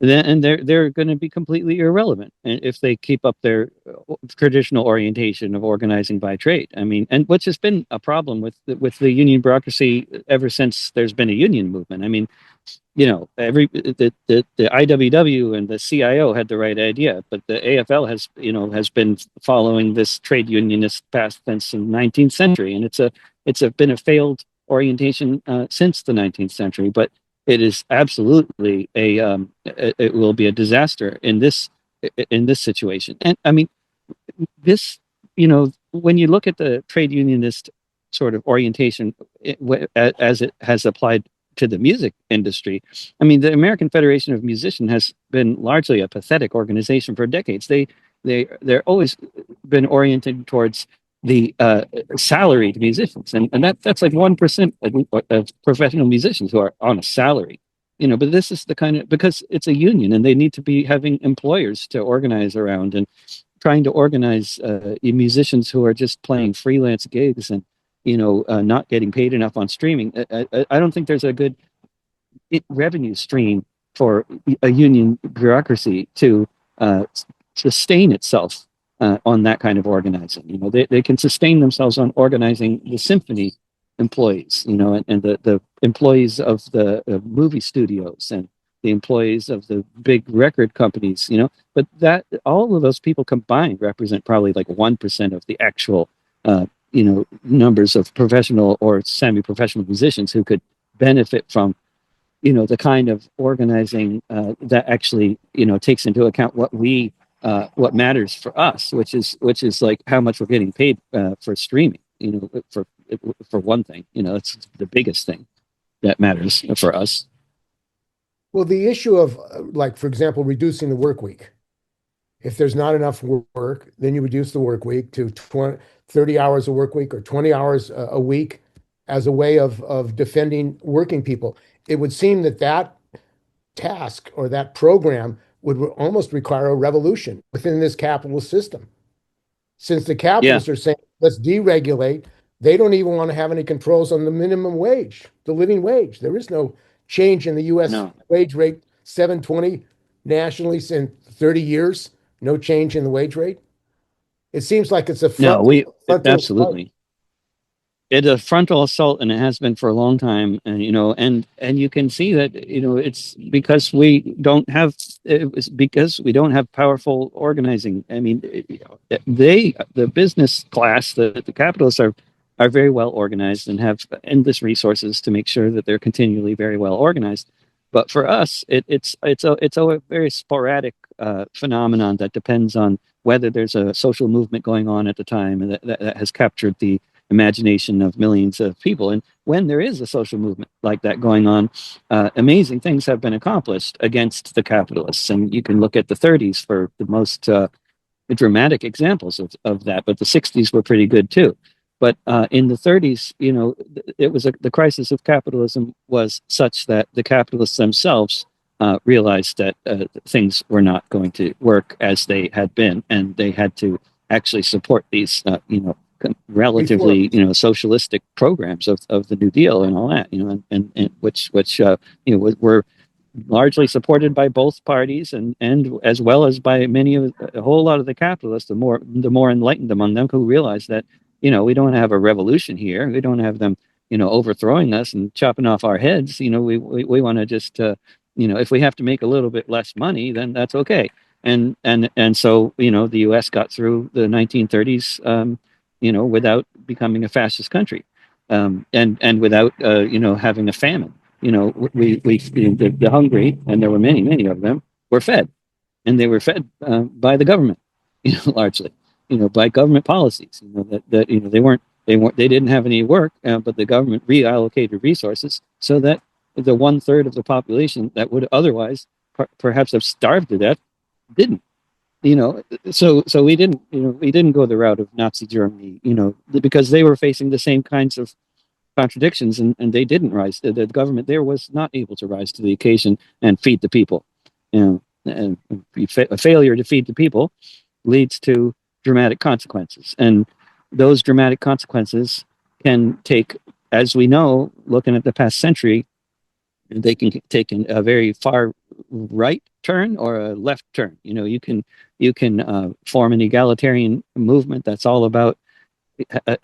And they're going to be completely irrelevant if they keep up their traditional orientation of organizing by trade. I mean, and which has been a problem with the union bureaucracy ever since there's been a union movement. I mean, the IWW and the CIO had the right idea, but the AFL has been following this trade unionist path since the 19th century, and it's been a failed orientation since the 19th century. But it is absolutely it will be a disaster in this situation. And I mean, this, when you look at the trade unionist sort of orientation as it has applied to the music industry, I mean, the American Federation of Musicians has been largely a pathetic organization for decades. They're always been oriented towards the salaried musicians, and that's like 1% of professional musicians who are on a salary. But this is the kind of, because it's a union and they need to be having employers to organize around, and trying to organize musicians who are just playing freelance gigs and not getting paid enough on streaming. I don't think there's a good revenue stream for a union bureaucracy to sustain itself on that kind of organizing. They can sustain themselves on organizing the symphony employees, and the employees of the movie studios and the employees of the big record companies, but that all of those people combined represent probably like 1% of the actual, numbers of professional or semi-professional musicians who could benefit from the kind of organizing that actually takes into account what matters for us, which is like how much we're getting paid for streaming. For one thing, it's the biggest thing that matters for us.
Well, the issue of, like, for example, reducing the work week. If there's not enough work, then you reduce the work week to 30 hours a work week or 20 hours a week as a way of defending working people. It would seem that that task or that program would almost require a revolution within this capitalist system. Since the
Yeah.
capitalists are saying, let's deregulate, they don't even want to have any controls on the minimum wage, the living wage. There is no change in the US
No.
wage rate, 720 nationally in 30 years, no change in the wage rate. It seems like it's a
No.
frontal assault.
Absolutely. It's a frontal assault, and it has been for a long time. And and you can see that it's because we don't have powerful organizing. I mean, the business class, the capitalists are very well organized and have endless resources to make sure that they're continually very well organized. But for us, it's a very sporadic phenomenon that depends on whether there's a social movement going on at the time that has captured the imagination of millions of people. And when there is a social movement like that going on, amazing things have been accomplished against the capitalists. And you can look at the 30s for the most dramatic examples of that, but the 60s were pretty good too. But in the 30s, it was the crisis of capitalism was such that the capitalists themselves realized that things were not going to work as they had been, and they had to actually support these, relatively, socialistic programs of the New Deal and all that, and which were largely supported by both parties, and as well as by a whole lot of the capitalists, the more enlightened among them, who realized that we don't have a revolution here, we don't have them overthrowing us and chopping off our heads. We want to just if we have to make a little bit less money, then that's okay. And so the U.S. got through the 1930s without becoming a fascist country, and without having a famine. The hungry, and there were many of them, were fed, and they were fed by the government, largely, by government policies. That they didn't have any work, but the government reallocated resources so that the 1/3 of the population that would otherwise perhaps have starved to death didn't. So we didn't go the route of Nazi Germany, because they were facing the same kinds of contradictions, and they didn't rise. The government there was not able to rise to the occasion and feed the people. And a failure to feed the people leads to dramatic consequences, and those dramatic consequences can take, as we know, looking at the past century, they can take a very far right turn or a left turn. You can form an egalitarian movement that's all about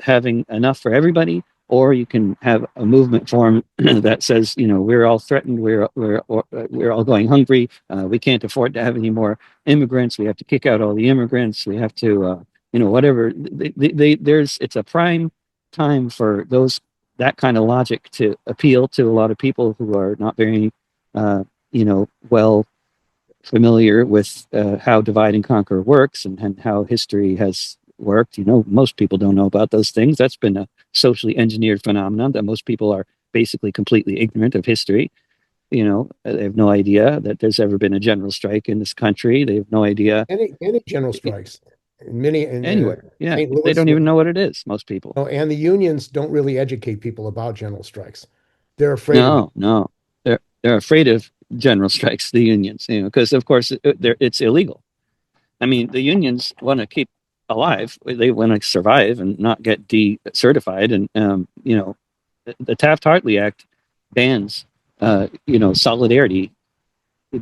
having enough for everybody, or you can have a movement form that says, we're all threatened, we're all going hungry, we can't afford to have any more immigrants, we have to kick out all the immigrants, we have to, whatever. It's a prime time for that kind of logic to appeal to a lot of people who are not very, well familiar with how divide and conquer works, and how history has worked. Most people don't know about those things. That's been a socially engineered phenomenon, that most people are basically completely ignorant of history. They have no idea that there's ever been a general strike in this country. They have no idea
Any general strikes. Many in
anywhere. Yeah,
St.
they
Louis,
don't even know what it is. Most people.
and the unions don't really educate people about general strikes. They're afraid of it.
No, they're afraid of general strikes. The unions, because of course it's illegal. I mean, the unions want to keep alive. They want to survive and not get decertified. And the Taft-Hartley Act bans solidarity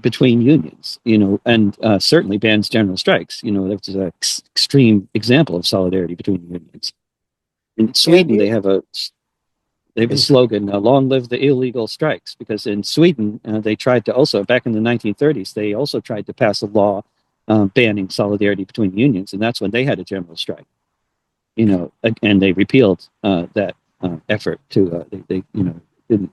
between unions, and certainly bans general strikes. That's an extreme example of solidarity between unions. In
And
Sweden, they have a
in
slogan, "Long live the illegal strikes," because in Sweden they tried to also back in the 1930s they also tried to pass a law banning solidarity between unions, and that's when they had a general strike. And they repealed that effort to they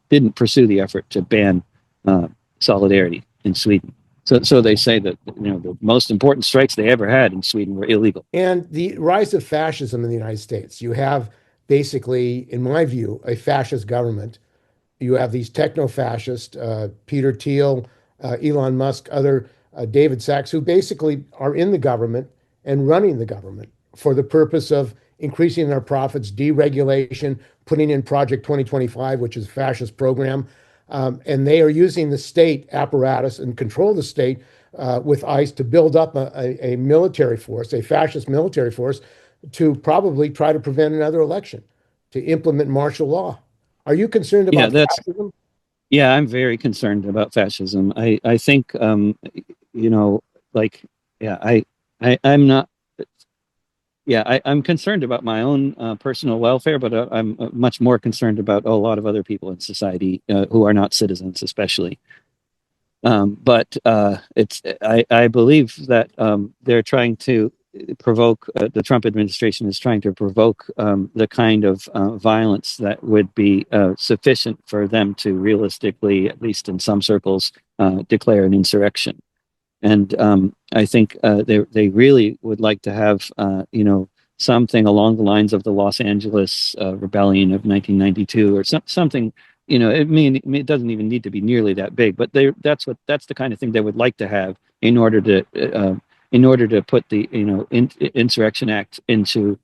didn't pursue the effort to ban uh, solidarity in Sweden. So they say that the most important strikes they ever had in Sweden were illegal.
And the rise of fascism in the United States, you have basically, in my view, a fascist government. You have these techno-fascists, Peter Thiel, Elon Musk, other David Sachs, who basically are in the government and running the government for the purpose of increasing their profits, deregulation, putting in Project 2025, which is a fascist program. And they are using the state apparatus and control the state with ICE to build up a military force, a fascist military force, to probably try to prevent another election, to implement martial law. Are you concerned
Yeah,
about
that's
fascism?
yeah. I'm very concerned about fascism. I think you know like yeah I'm not yeah, I'm concerned about my own personal welfare, but I'm much more concerned about a lot of other people in society who are not citizens, especially. But I believe that they're trying to provoke, the Trump administration is trying to provoke the kind of violence that would be sufficient for them to realistically, at least in some circles, declare an insurrection. And I think they really would like to have something along the lines of the Los Angeles rebellion of 1992 or something. It doesn't even need to be nearly that big, but that's the kind of thing they would like to have in order to put the Insurrection Act into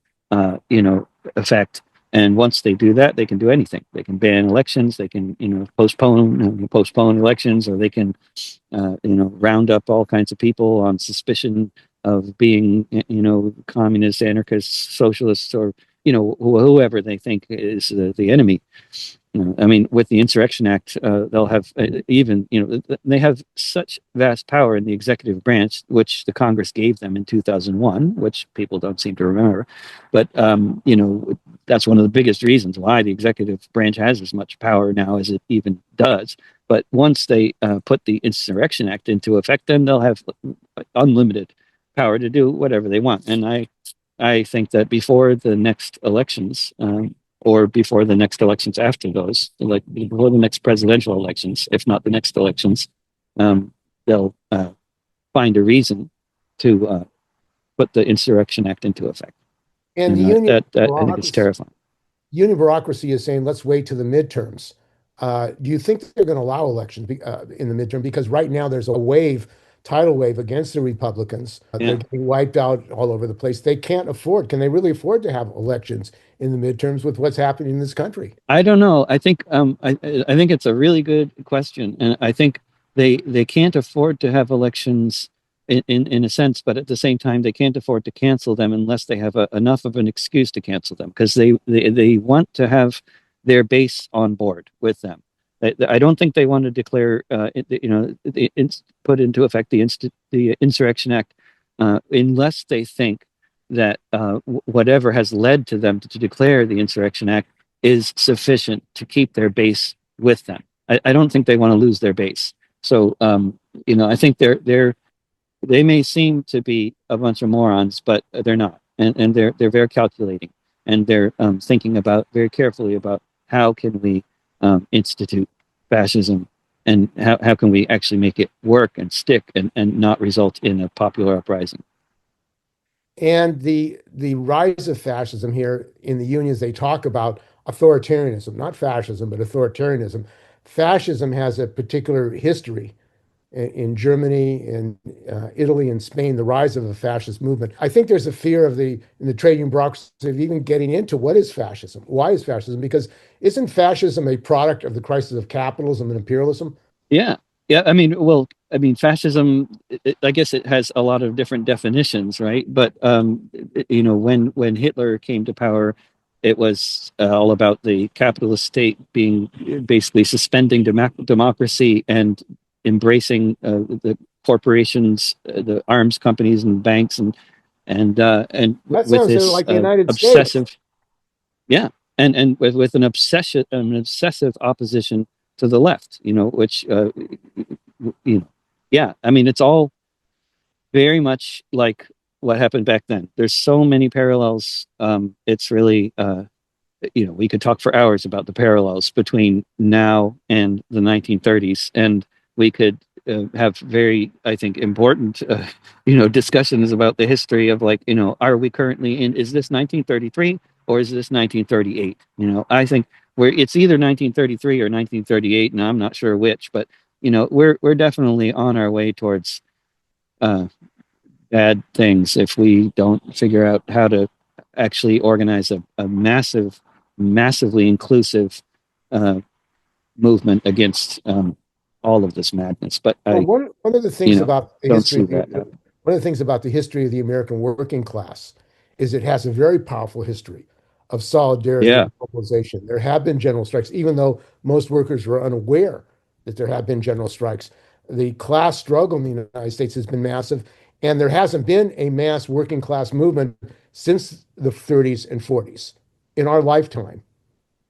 effect. And once they do that, they can do anything. They can ban elections. They can postpone elections, or they can round up all kinds of people on suspicion of being, communists, anarchists, socialists, or whoever they think is the enemy. I mean, with the Insurrection Act, they'll have they have such vast power in the executive branch, which the Congress gave them in 2001, which people don't seem to remember. But that's one of the biggest reasons why the executive branch has as much power now as it even does. But once they put the Insurrection Act into effect, then they'll have unlimited power to do whatever they want. And I think that before the next elections, or before the next elections after those, like before the next presidential elections, if not the next elections, they'll find a reason to put the Insurrection Act into effect.
And the
And that I think is terrifying.
union bureaucracy is saying, let's wait to the midterms. Do you think they're going to allow elections in the midterm? Because right now there's a tidal wave against the Republicans. They're
Yeah.
getting wiped out all over the place. They can't afford, can they really afford to have elections in the midterms with what's happening in this country?
I don't know. I think I think it's a really good question, and I think they can't afford to have elections in a sense, but at the same time they can't afford to cancel them unless they have enough of an excuse to cancel them, because they want to have their base on board with them. I don't think they want to declare put into effect the Insurrection Act unless they think that whatever has led to them to declare the Insurrection Act is sufficient to keep their base with them. I don't think they want to lose their base. So I think they may seem to be a bunch of morons, but they're not, and they're very calculating, and they're thinking about very carefully about how can we institute fascism, and how can we actually make it work and stick and not result in a popular uprising.
And the rise of fascism here in the unions, they talk about authoritarianism, not fascism, but authoritarianism. Fascism has a particular history in Germany, in Italy, and Spain, the rise of the fascist movement. I think there's a fear in the trade union bureaucracy of even getting into what is fascism? Why is fascism? Because isn't fascism a product of the crisis of capitalism and imperialism?
Yeah, yeah. I mean, fascism. I guess it has a lot of different definitions, right? But when Hitler came to power, it was all about the capitalist state being basically suspending democracy and embracing the corporations, the arms companies and banks, and
That
with
sounds
this
like the United States.
obsessive, yeah, and with an obsessive opposition to the left, which yeah, I mean, it's all very much like what happened back then. There's so many parallels. It's really, we could talk for hours about the parallels between now and the 1930s, and we could have very, I think, important, discussions about the history of, like, are we currently in? Is this 1933 or is this 1938? I think it's either 1933 or 1938, and I'm not sure which, but we're definitely on our way towards uh, bad things if we don't figure out how to actually organize a massively inclusive uh, movement against all of this madness. But
Well,
I,
one of the things about the
don't
history
see
of
that happen.
one of the things about the history of the American working class is it has a very powerful history of solidarity
Yeah,
and mobilization. There have been general strikes, even though most workers were unaware that there have been general strikes. The class struggle in the United States has been massive, and there hasn't been a mass working class movement since the 30s and 40s in our lifetime.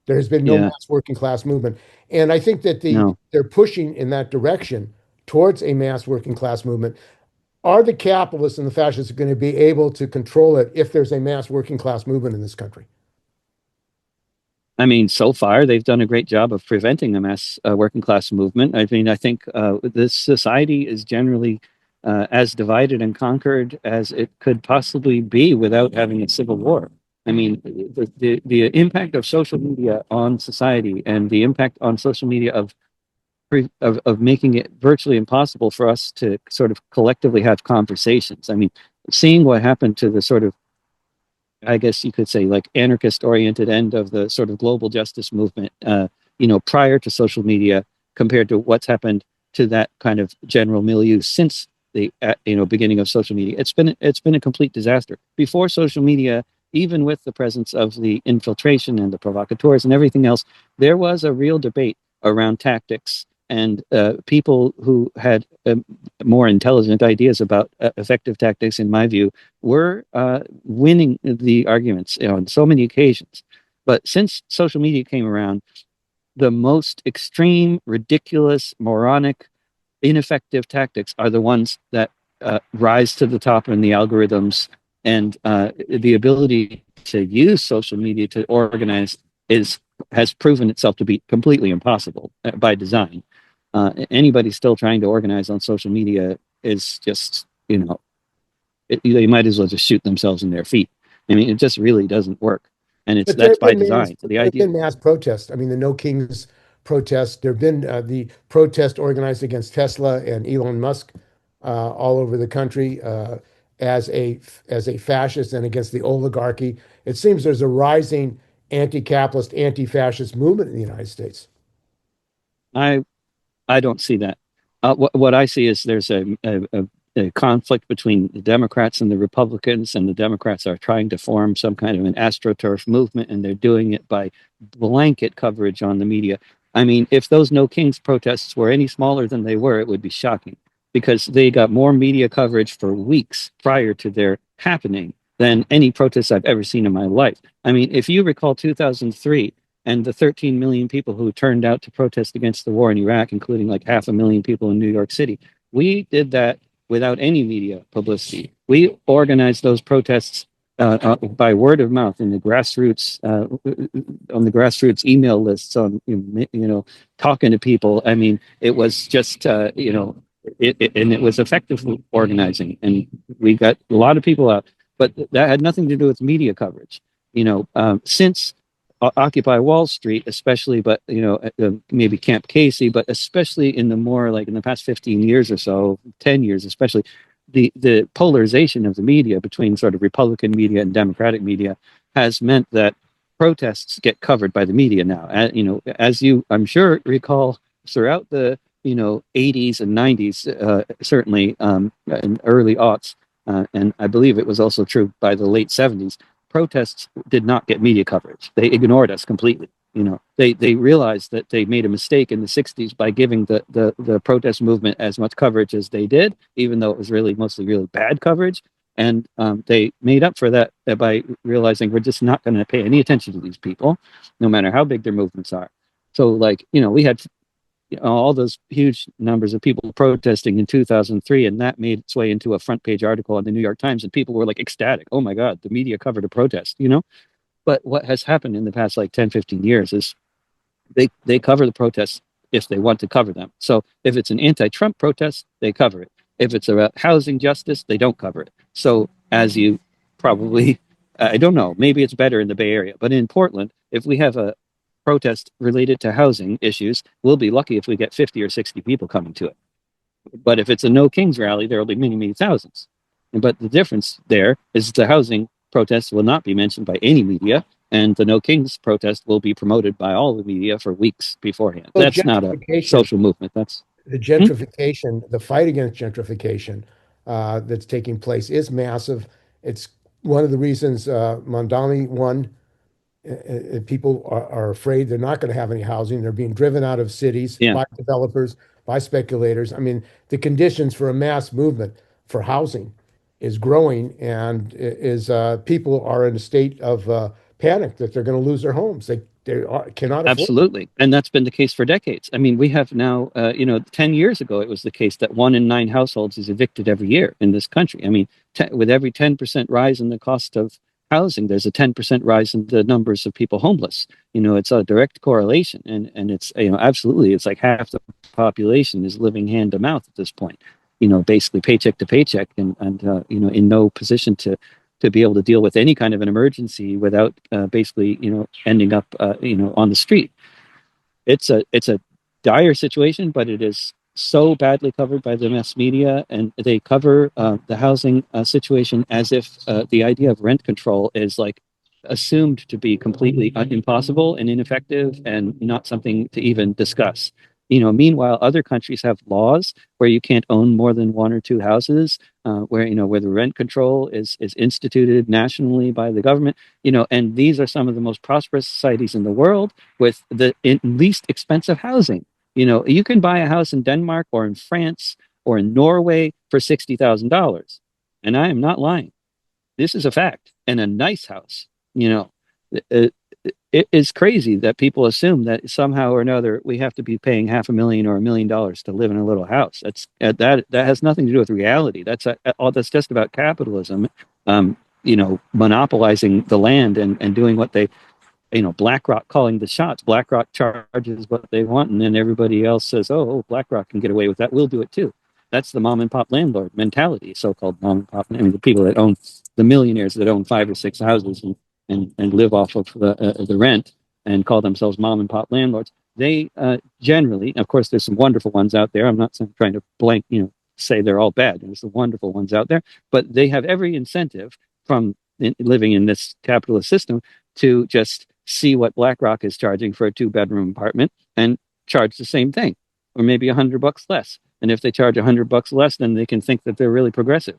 There has been no
yeah,
mass working class movement. And I think that
no.
they're pushing in that direction towards a mass working class movement. Are the capitalists and the fascists going to be able to control it if there's a mass working class movement in this country?
I mean, so far they've done a great job of preventing a mass working class movement. I mean, I think this society is generally as divided and conquered as it could possibly be without having a civil war. I mean, the impact of social media on society and the impact on social media of making it virtually impossible for us to sort of collectively have conversations. I mean, seeing what happened to the sort of, I guess you could say, like, anarchist oriented end of the sort of global justice movement, prior to social media compared to what's happened to that kind of general milieu since the, beginning of social media. It's been a complete disaster. Before social media, even with the presence of the infiltration and the provocateurs and everything else, there was a real debate around tactics, and people who had more intelligent ideas about effective tactics, in my view, were winning the arguments on so many occasions. But since social media came around, the most extreme, ridiculous, moronic, ineffective tactics are the ones that rise to the top in the algorithms, and the ability to use social media to organize has proven itself to be completely impossible by design. Anybody still trying to organize on social media is just, they might as well just shoot themselves in their feet. I mean, it just really doesn't work, and
But
that's by design. So the
there have
idea,
been mass protests. I mean, the No Kings protests. There have been the protest organized against Tesla and Elon Musk all over the country as a fascist and against the oligarchy. It seems there's a rising anti-capitalist, anti-fascist movement in the United States.
I I don't see that. What I see is there's a conflict between the Democrats and the Republicans, and the Democrats are trying to form some kind of an astroturf movement, and they're doing it by blanket coverage on the media. I mean, if those No Kings protests were any smaller than they were, it would be shocking, because they got more media coverage for weeks prior to their happening than any protests I've ever seen in my life. I mean, if you recall 2003, and the 13 million people who turned out to protest against the war in Iraq, including like 500,000 people in New York City, we did that without any media publicity. We organized those protests by word of mouth in the grassroots, on the grassroots email lists, on talking to people. I mean, it was just and it was effective organizing, and we got a lot of people out. But that had nothing to do with media coverage. Since Occupy Wall Street, especially, but maybe Camp Casey, but especially in the more like in the past 15 years or so, 10 years especially, the polarization of the media between sort of Republican media and Democratic media has meant that protests get covered by the media now. As you, I'm sure, recall, throughout the 80s and 90s, certainly in early aughts, and I believe it was also true by the late 70s. Protests did not get media coverage. They ignored us completely. They realized that they made a mistake in the 60s by giving the protest movement as much coverage as they did, even though it was really mostly really bad coverage. And they made up for that by realizing we're just not going to pay any attention to these people, no matter how big their movements are. So, like, we had all those huge numbers of people protesting in 2003, and that made its way into a front page article in the New York Times, and people were like ecstatic. Oh my God, the media covered a protest. But what has happened in the past like 10, 15 years is they cover the protests if they want to cover them. So if it's an anti-Trump protest, they cover it. If it's about housing justice, they don't cover it. So as you probably, I don't know, maybe it's better in the Bay Area, but in Portland, if we have a protest related to housing issues, we'll be lucky if we get 50 or 60 people coming to it. But if it's a No Kings rally, there will be many, many thousands. But the difference there is the housing protests will not be mentioned by any media, and the No Kings protest will be promoted by all the media for weeks beforehand.
So
That's not a social movement. That's
the gentrification, the fight against gentrification that's taking place is massive. It's one of the reasons Mondami won. People are afraid they're not going to have any housing. They're being driven out of cities
yeah,
by developers, by speculators. I mean, the conditions for a mass movement for housing is growing, and is people are in a state of panic that they're going to lose their homes. Cannot afford.
absolutely. And that's been the case for decades. I mean, we have now, 10 years ago, it was the case that 1 in 9 households is evicted every year in this country. I mean, with every 10% rise in the cost of housing, there's a 10% rise in the numbers of people homeless. It's a direct correlation. And it's, absolutely, it's like half the population is living hand to mouth at this point, basically paycheck to paycheck, and in no position to be able to deal with any kind of an emergency without basically ending up on the street. It's a dire situation, but it is so badly covered by the mass media, and they cover the housing situation as if the idea of rent control is like assumed to be completely impossible and ineffective and not something to even discuss. Meanwhile, other countries have laws where you can't own more than one or two houses, where the rent control is instituted nationally by the government. And these are some of the most prosperous societies in the world with the least expensive housing. You can buy a house in Denmark or in France or in Norway for $60,000, and I am not lying. This is a fact, and a nice house. It, it is crazy that people assume that somehow or another we have to be paying $500,000 or $1 million to live in a little house. That has nothing to do with reality. That's just about capitalism, monopolizing the land and doing what they, BlackRock calling the shots. BlackRock charges what they want, and then everybody else says, "Oh, BlackRock can get away with that. We'll do it too." That's the mom and pop landlord mentality, so-called mom and pop. I mean, the people that own, the millionaires that own 5 or 6 houses and live off of the rent and call themselves mom and pop landlords. They generally, of course, there's some wonderful ones out there. I'm not trying to say they're all bad. There's some wonderful ones out there, but they have every incentive from living in this capitalist system to just see what BlackRock is charging for a 2-bedroom apartment and charge the same thing, or maybe $100 less. And if they charge $100 less, then they can think that they're really progressive.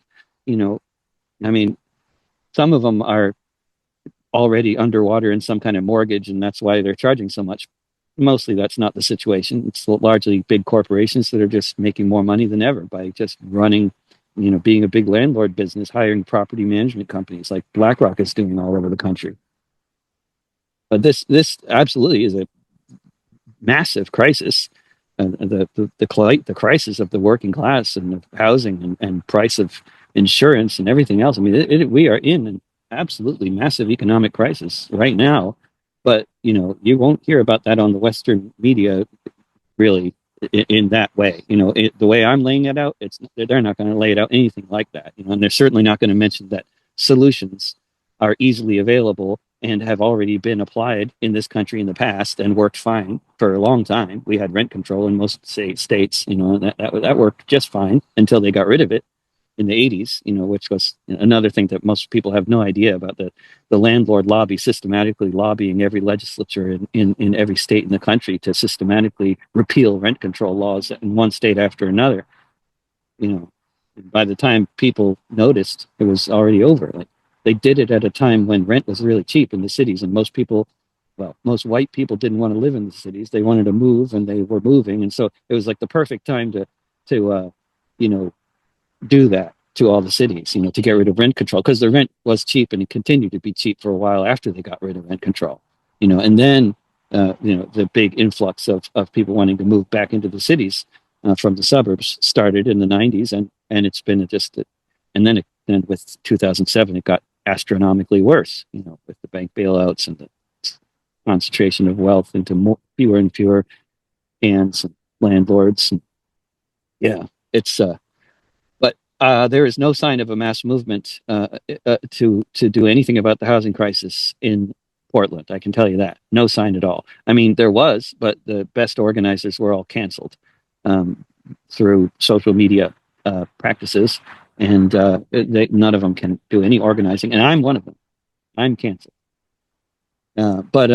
I mean, some of them are already underwater in some kind of mortgage, and that's why they're charging so much. Mostly that's not the situation. It's largely big corporations that are just making more money than ever by just running, being a big landlord business, hiring property management companies like BlackRock is doing all over the country. But this absolutely is a massive crisis. The crisis of the working class and of housing and price of insurance and everything else. I mean, we are in an absolutely massive economic crisis right now, but you won't hear about that on the Western media really in that way. The way I'm laying it out, they're not going to lay it out anything like that. And they're certainly not going to mention that solutions are easily available and have already been applied in this country in the past and worked fine for a long time. We had rent control in most states, that worked just fine until they got rid of it in the 80s, which was another thing that most people have no idea about, the landlord lobby systematically lobbying every legislature in every state in the country to systematically repeal rent control laws in one state after another. By the time people noticed, it was already over. Like, they did it at a time when rent was really cheap in the cities, and most people well, most white people didn't want to live in the cities. They wanted to move, and they were moving, and so it was like the perfect time to you know, do that to all the cities, you know, to get rid of rent control, because the rent was cheap and it continued to be cheap for a while after they got rid of rent control, you know, and then you know, the big influx of people wanting to move back into the cities from the suburbs started in the 90s, and it's been just and then with 2007 it got astronomically worse, you know, with the bank bailouts and the concentration of wealth into fewer and fewer hands and landlords. And yeah, it's but there is no sign of a mass movement to do anything about the housing crisis in Portland. I can tell you that. No sign at all. I mean, there was, but the best organizers were all canceled through social media practices, and none of them can do any organizing. And I'm one of them. I'm canceled. But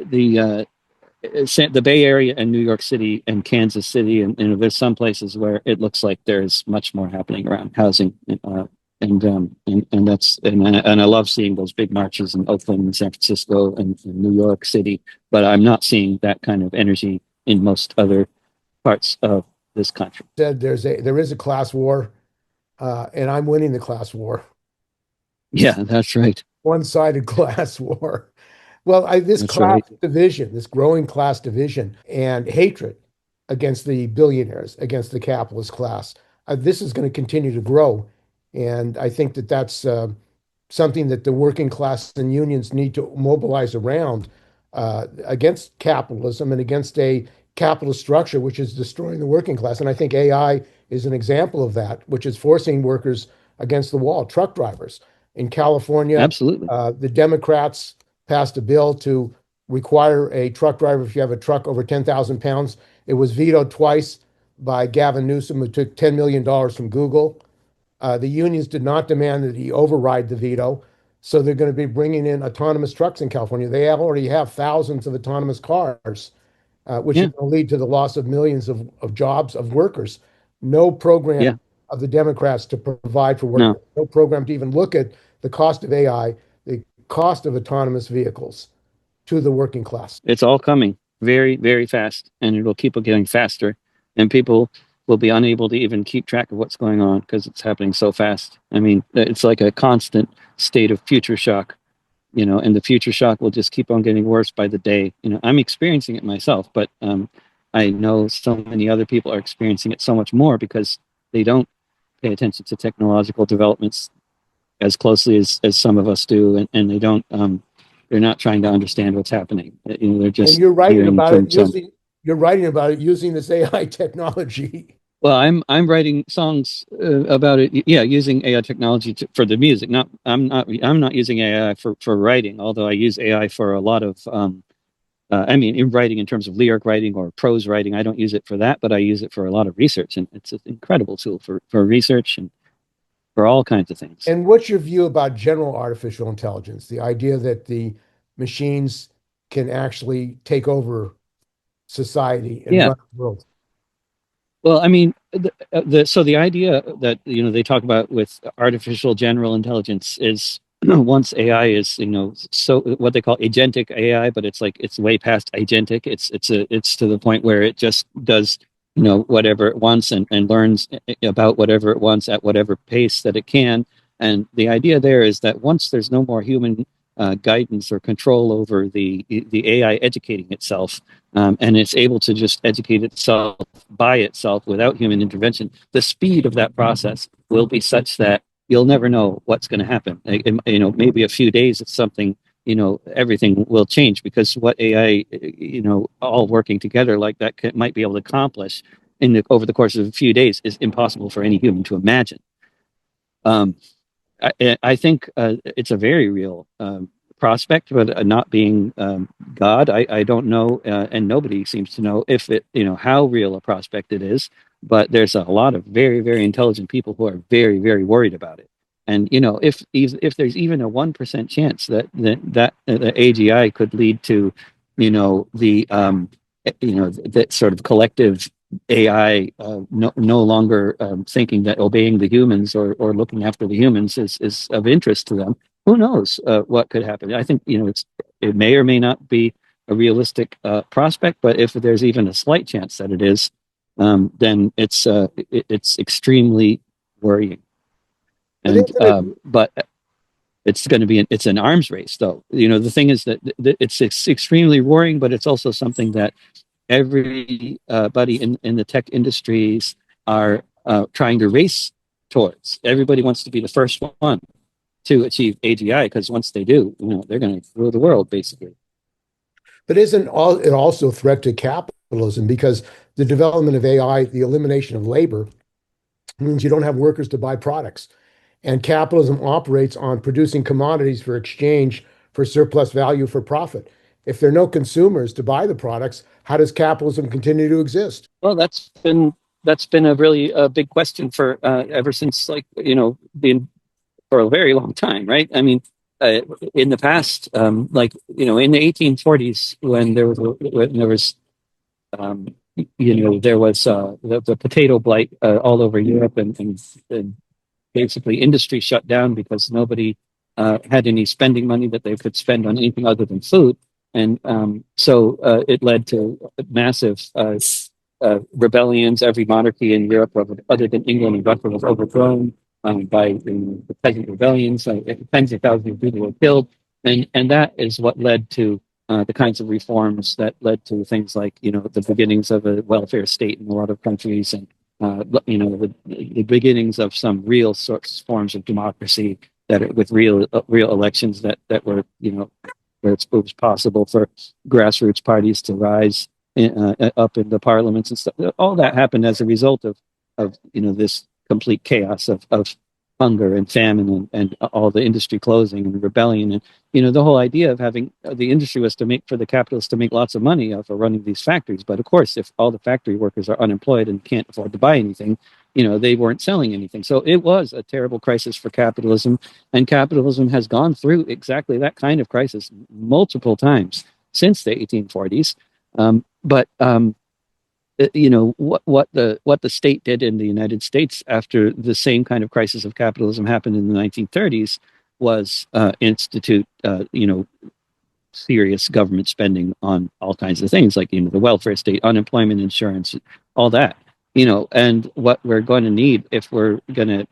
the Bay Area and New York City and Kansas City, and you know, there's some places where it looks like there's much more happening around housing, and that's and I love seeing those big marches in Oakland and San Francisco and New York City, but I'm not seeing that kind of energy in most other parts of this country.
Said there is a class war, and I'm winning the class war.
Yeah, that's right.
One-sided class war. Well, this
That's
class
right.
division, this growing class division and hatred against the billionaires, against the capitalist class, this is going to continue to grow. And I think that that's something that the working class and unions need to mobilize around against capitalism and against a capitalist structure which is destroying the working class. And I think AI is an example of that, which is forcing workers against the wall. Truck drivers in California,
Absolutely.
the Democrats passed a bill to require a truck driver, if you have a truck over 10,000 pounds. It was vetoed twice by Gavin Newsom, who took $10 million from Google. The unions did not demand that he override the veto. So they're going to be bringing in autonomous trucks in California. They already have thousands of autonomous cars, which is
Yeah.
going to lead to the loss of millions of jobs, of workers. No program
Yeah.
of the Democrats to provide for
No,
workers. No program to even look at the cost of AI, the cost of autonomous vehicles to the working class.
it's all coming very, very fast, and it will keep getting faster, and people will be unable to even keep track of what's going on because it's happening so fast. I mean, it's like a constant state of future shock, you know, and the future shock will just keep on getting worse by the day. You know, I'm experiencing it myself, but I know so many other people are experiencing it so much more because they don't pay attention to technological developments as closely as some of us do, and they don't they're not trying to understand what's happening. You know, they're
And
just hearing from some.
you're writing about it using this AI technology.
Well, I'm writing songs about it. Yeah, using AI technology for the music. Not I'm not using AI for writing. Although I use AI for a lot of I mean, in writing, in terms of lyric writing or prose writing, I don't use it for that, but I use it for a lot of research, and it's an incredible tool for research and for all kinds of things.
And what's your view about general artificial intelligence? The idea that the machines can actually take over society and
Yeah.
run the world.
Well, I mean, so the idea that, you know, they talk about with artificial general intelligence is once AI is, you know, so what they call agentic AI, but it's like it's way past agentic. It's to the point where it just does, you know, whatever it wants, and learns about whatever it wants at whatever pace that it can. And the idea there is that once there's no more human guidance or control over the AI educating itself, and it's able to just educate itself by itself without human intervention, the speed of that process will be such that you'll never know what's going to happen. You know, maybe a few days, it's something, you know, everything will change, because what AI, you know, all working together like that might be able to accomplish over the course of a few days is impossible for any human to imagine. Um, I think it's a very real prospect, but not being God, I don't know, and nobody seems to know if it, you know, how real a prospect it is. But there's a lot of very, very intelligent people who are very, very worried about it. And you know, if there's even a 1% chance that the AGI could lead to, you know, you know, that sort of collective AI no longer thinking that obeying the humans or looking after the humans is of interest to them. Who knows what could happen? I think, you know, it's it may or may not be a realistic prospect, but if there's even a slight chance that it is, then it's extremely worrying.
But
And
isn't it,
but it's going to be it's an arms race, though. The thing is that it's extremely worrying, but it's also something that everybody in the tech industries are trying to race towards. Everybody wants to be the first one to achieve AGI, because once they do, they're going to rule the world, basically.
but isn't all it also a threat to capitalism because the development of AI, the elimination of labor, means you don't have workers to buy products. And capitalism operates on producing commodities for exchange for surplus value for profit. If there are no consumers to buy the products, how does capitalism continue to exist?
Well, that's been a really big question for ever since, like, the for a very long time, right? I mean, in the past, like, in the 1840s, um, there was the potato blight all over Europe, and basically industry shut down because nobody had any spending money that they could spend on anything other than food. And so it led to massive rebellions. Every monarchy in Europe, other than England and Russia, was overthrown by the peasant rebellions. Tens of thousands of people were killed, and that is what led to the kinds of reforms that led to things like the beginnings of a welfare state in a lot of countries, and the beginnings of some real sorts forms of democracy with real elections that were where it was possible for grassroots parties to rise up in the parliaments and stuff. All that happened as a result of this complete chaos of hunger and famine, and all the industry closing and rebellion. And the whole idea of having the industry was to make, for the capitalists to make lots of money off of running these factories. But of course, if all the factory workers are unemployed and can't afford to buy anything, they weren't selling anything. So it was a terrible crisis for capitalism, and capitalism has gone through exactly that kind of crisis multiple times since the 1840s. But what the state did in the United States after the same kind of crisis of capitalism happened in the 1930s was institute serious government spending on all kinds of things, like the welfare state, unemployment insurance, all that. And what we're going to need if we're going to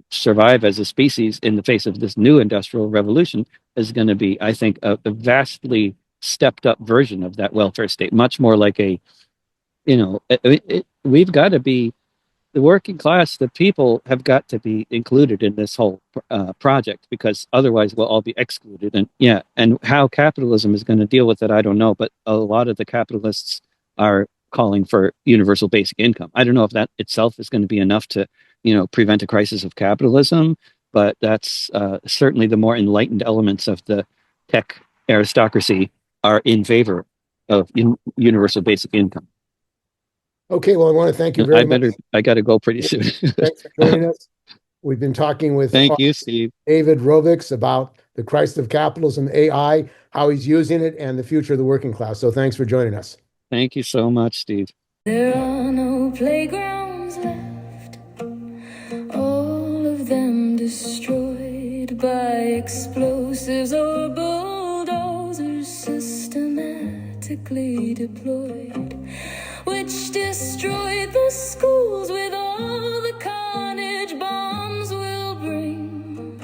survive as a species in the face of this new industrial revolution is going to be, I think, a vastly stepped up version of that welfare state, much more like we've got to be the working class. The people have got to be included in this whole project, because otherwise we'll all be excluded. And how capitalism is going to deal with it, I don't know. But a lot of the capitalists are calling for universal basic income. I don't know if that itself is going to be enough to prevent a crisis of capitalism, but that's certainly the more enlightened elements of the tech aristocracy are in favor of universal basic income.
Okay, well, I want to thank you very much.
I got to go pretty soon.
Thanks for joining us. We've been talking with
Thank you, Steve.
David Rovics about the crisis of capitalism, AI, how he's using it, and the future of the working class. So thanks for joining us.
Thank you so much, Steve.
There are no playgrounds left, all of them destroyed by explosives or bulldozers systematically deployed, which destroyed the schools with all the carnage bombs will bring.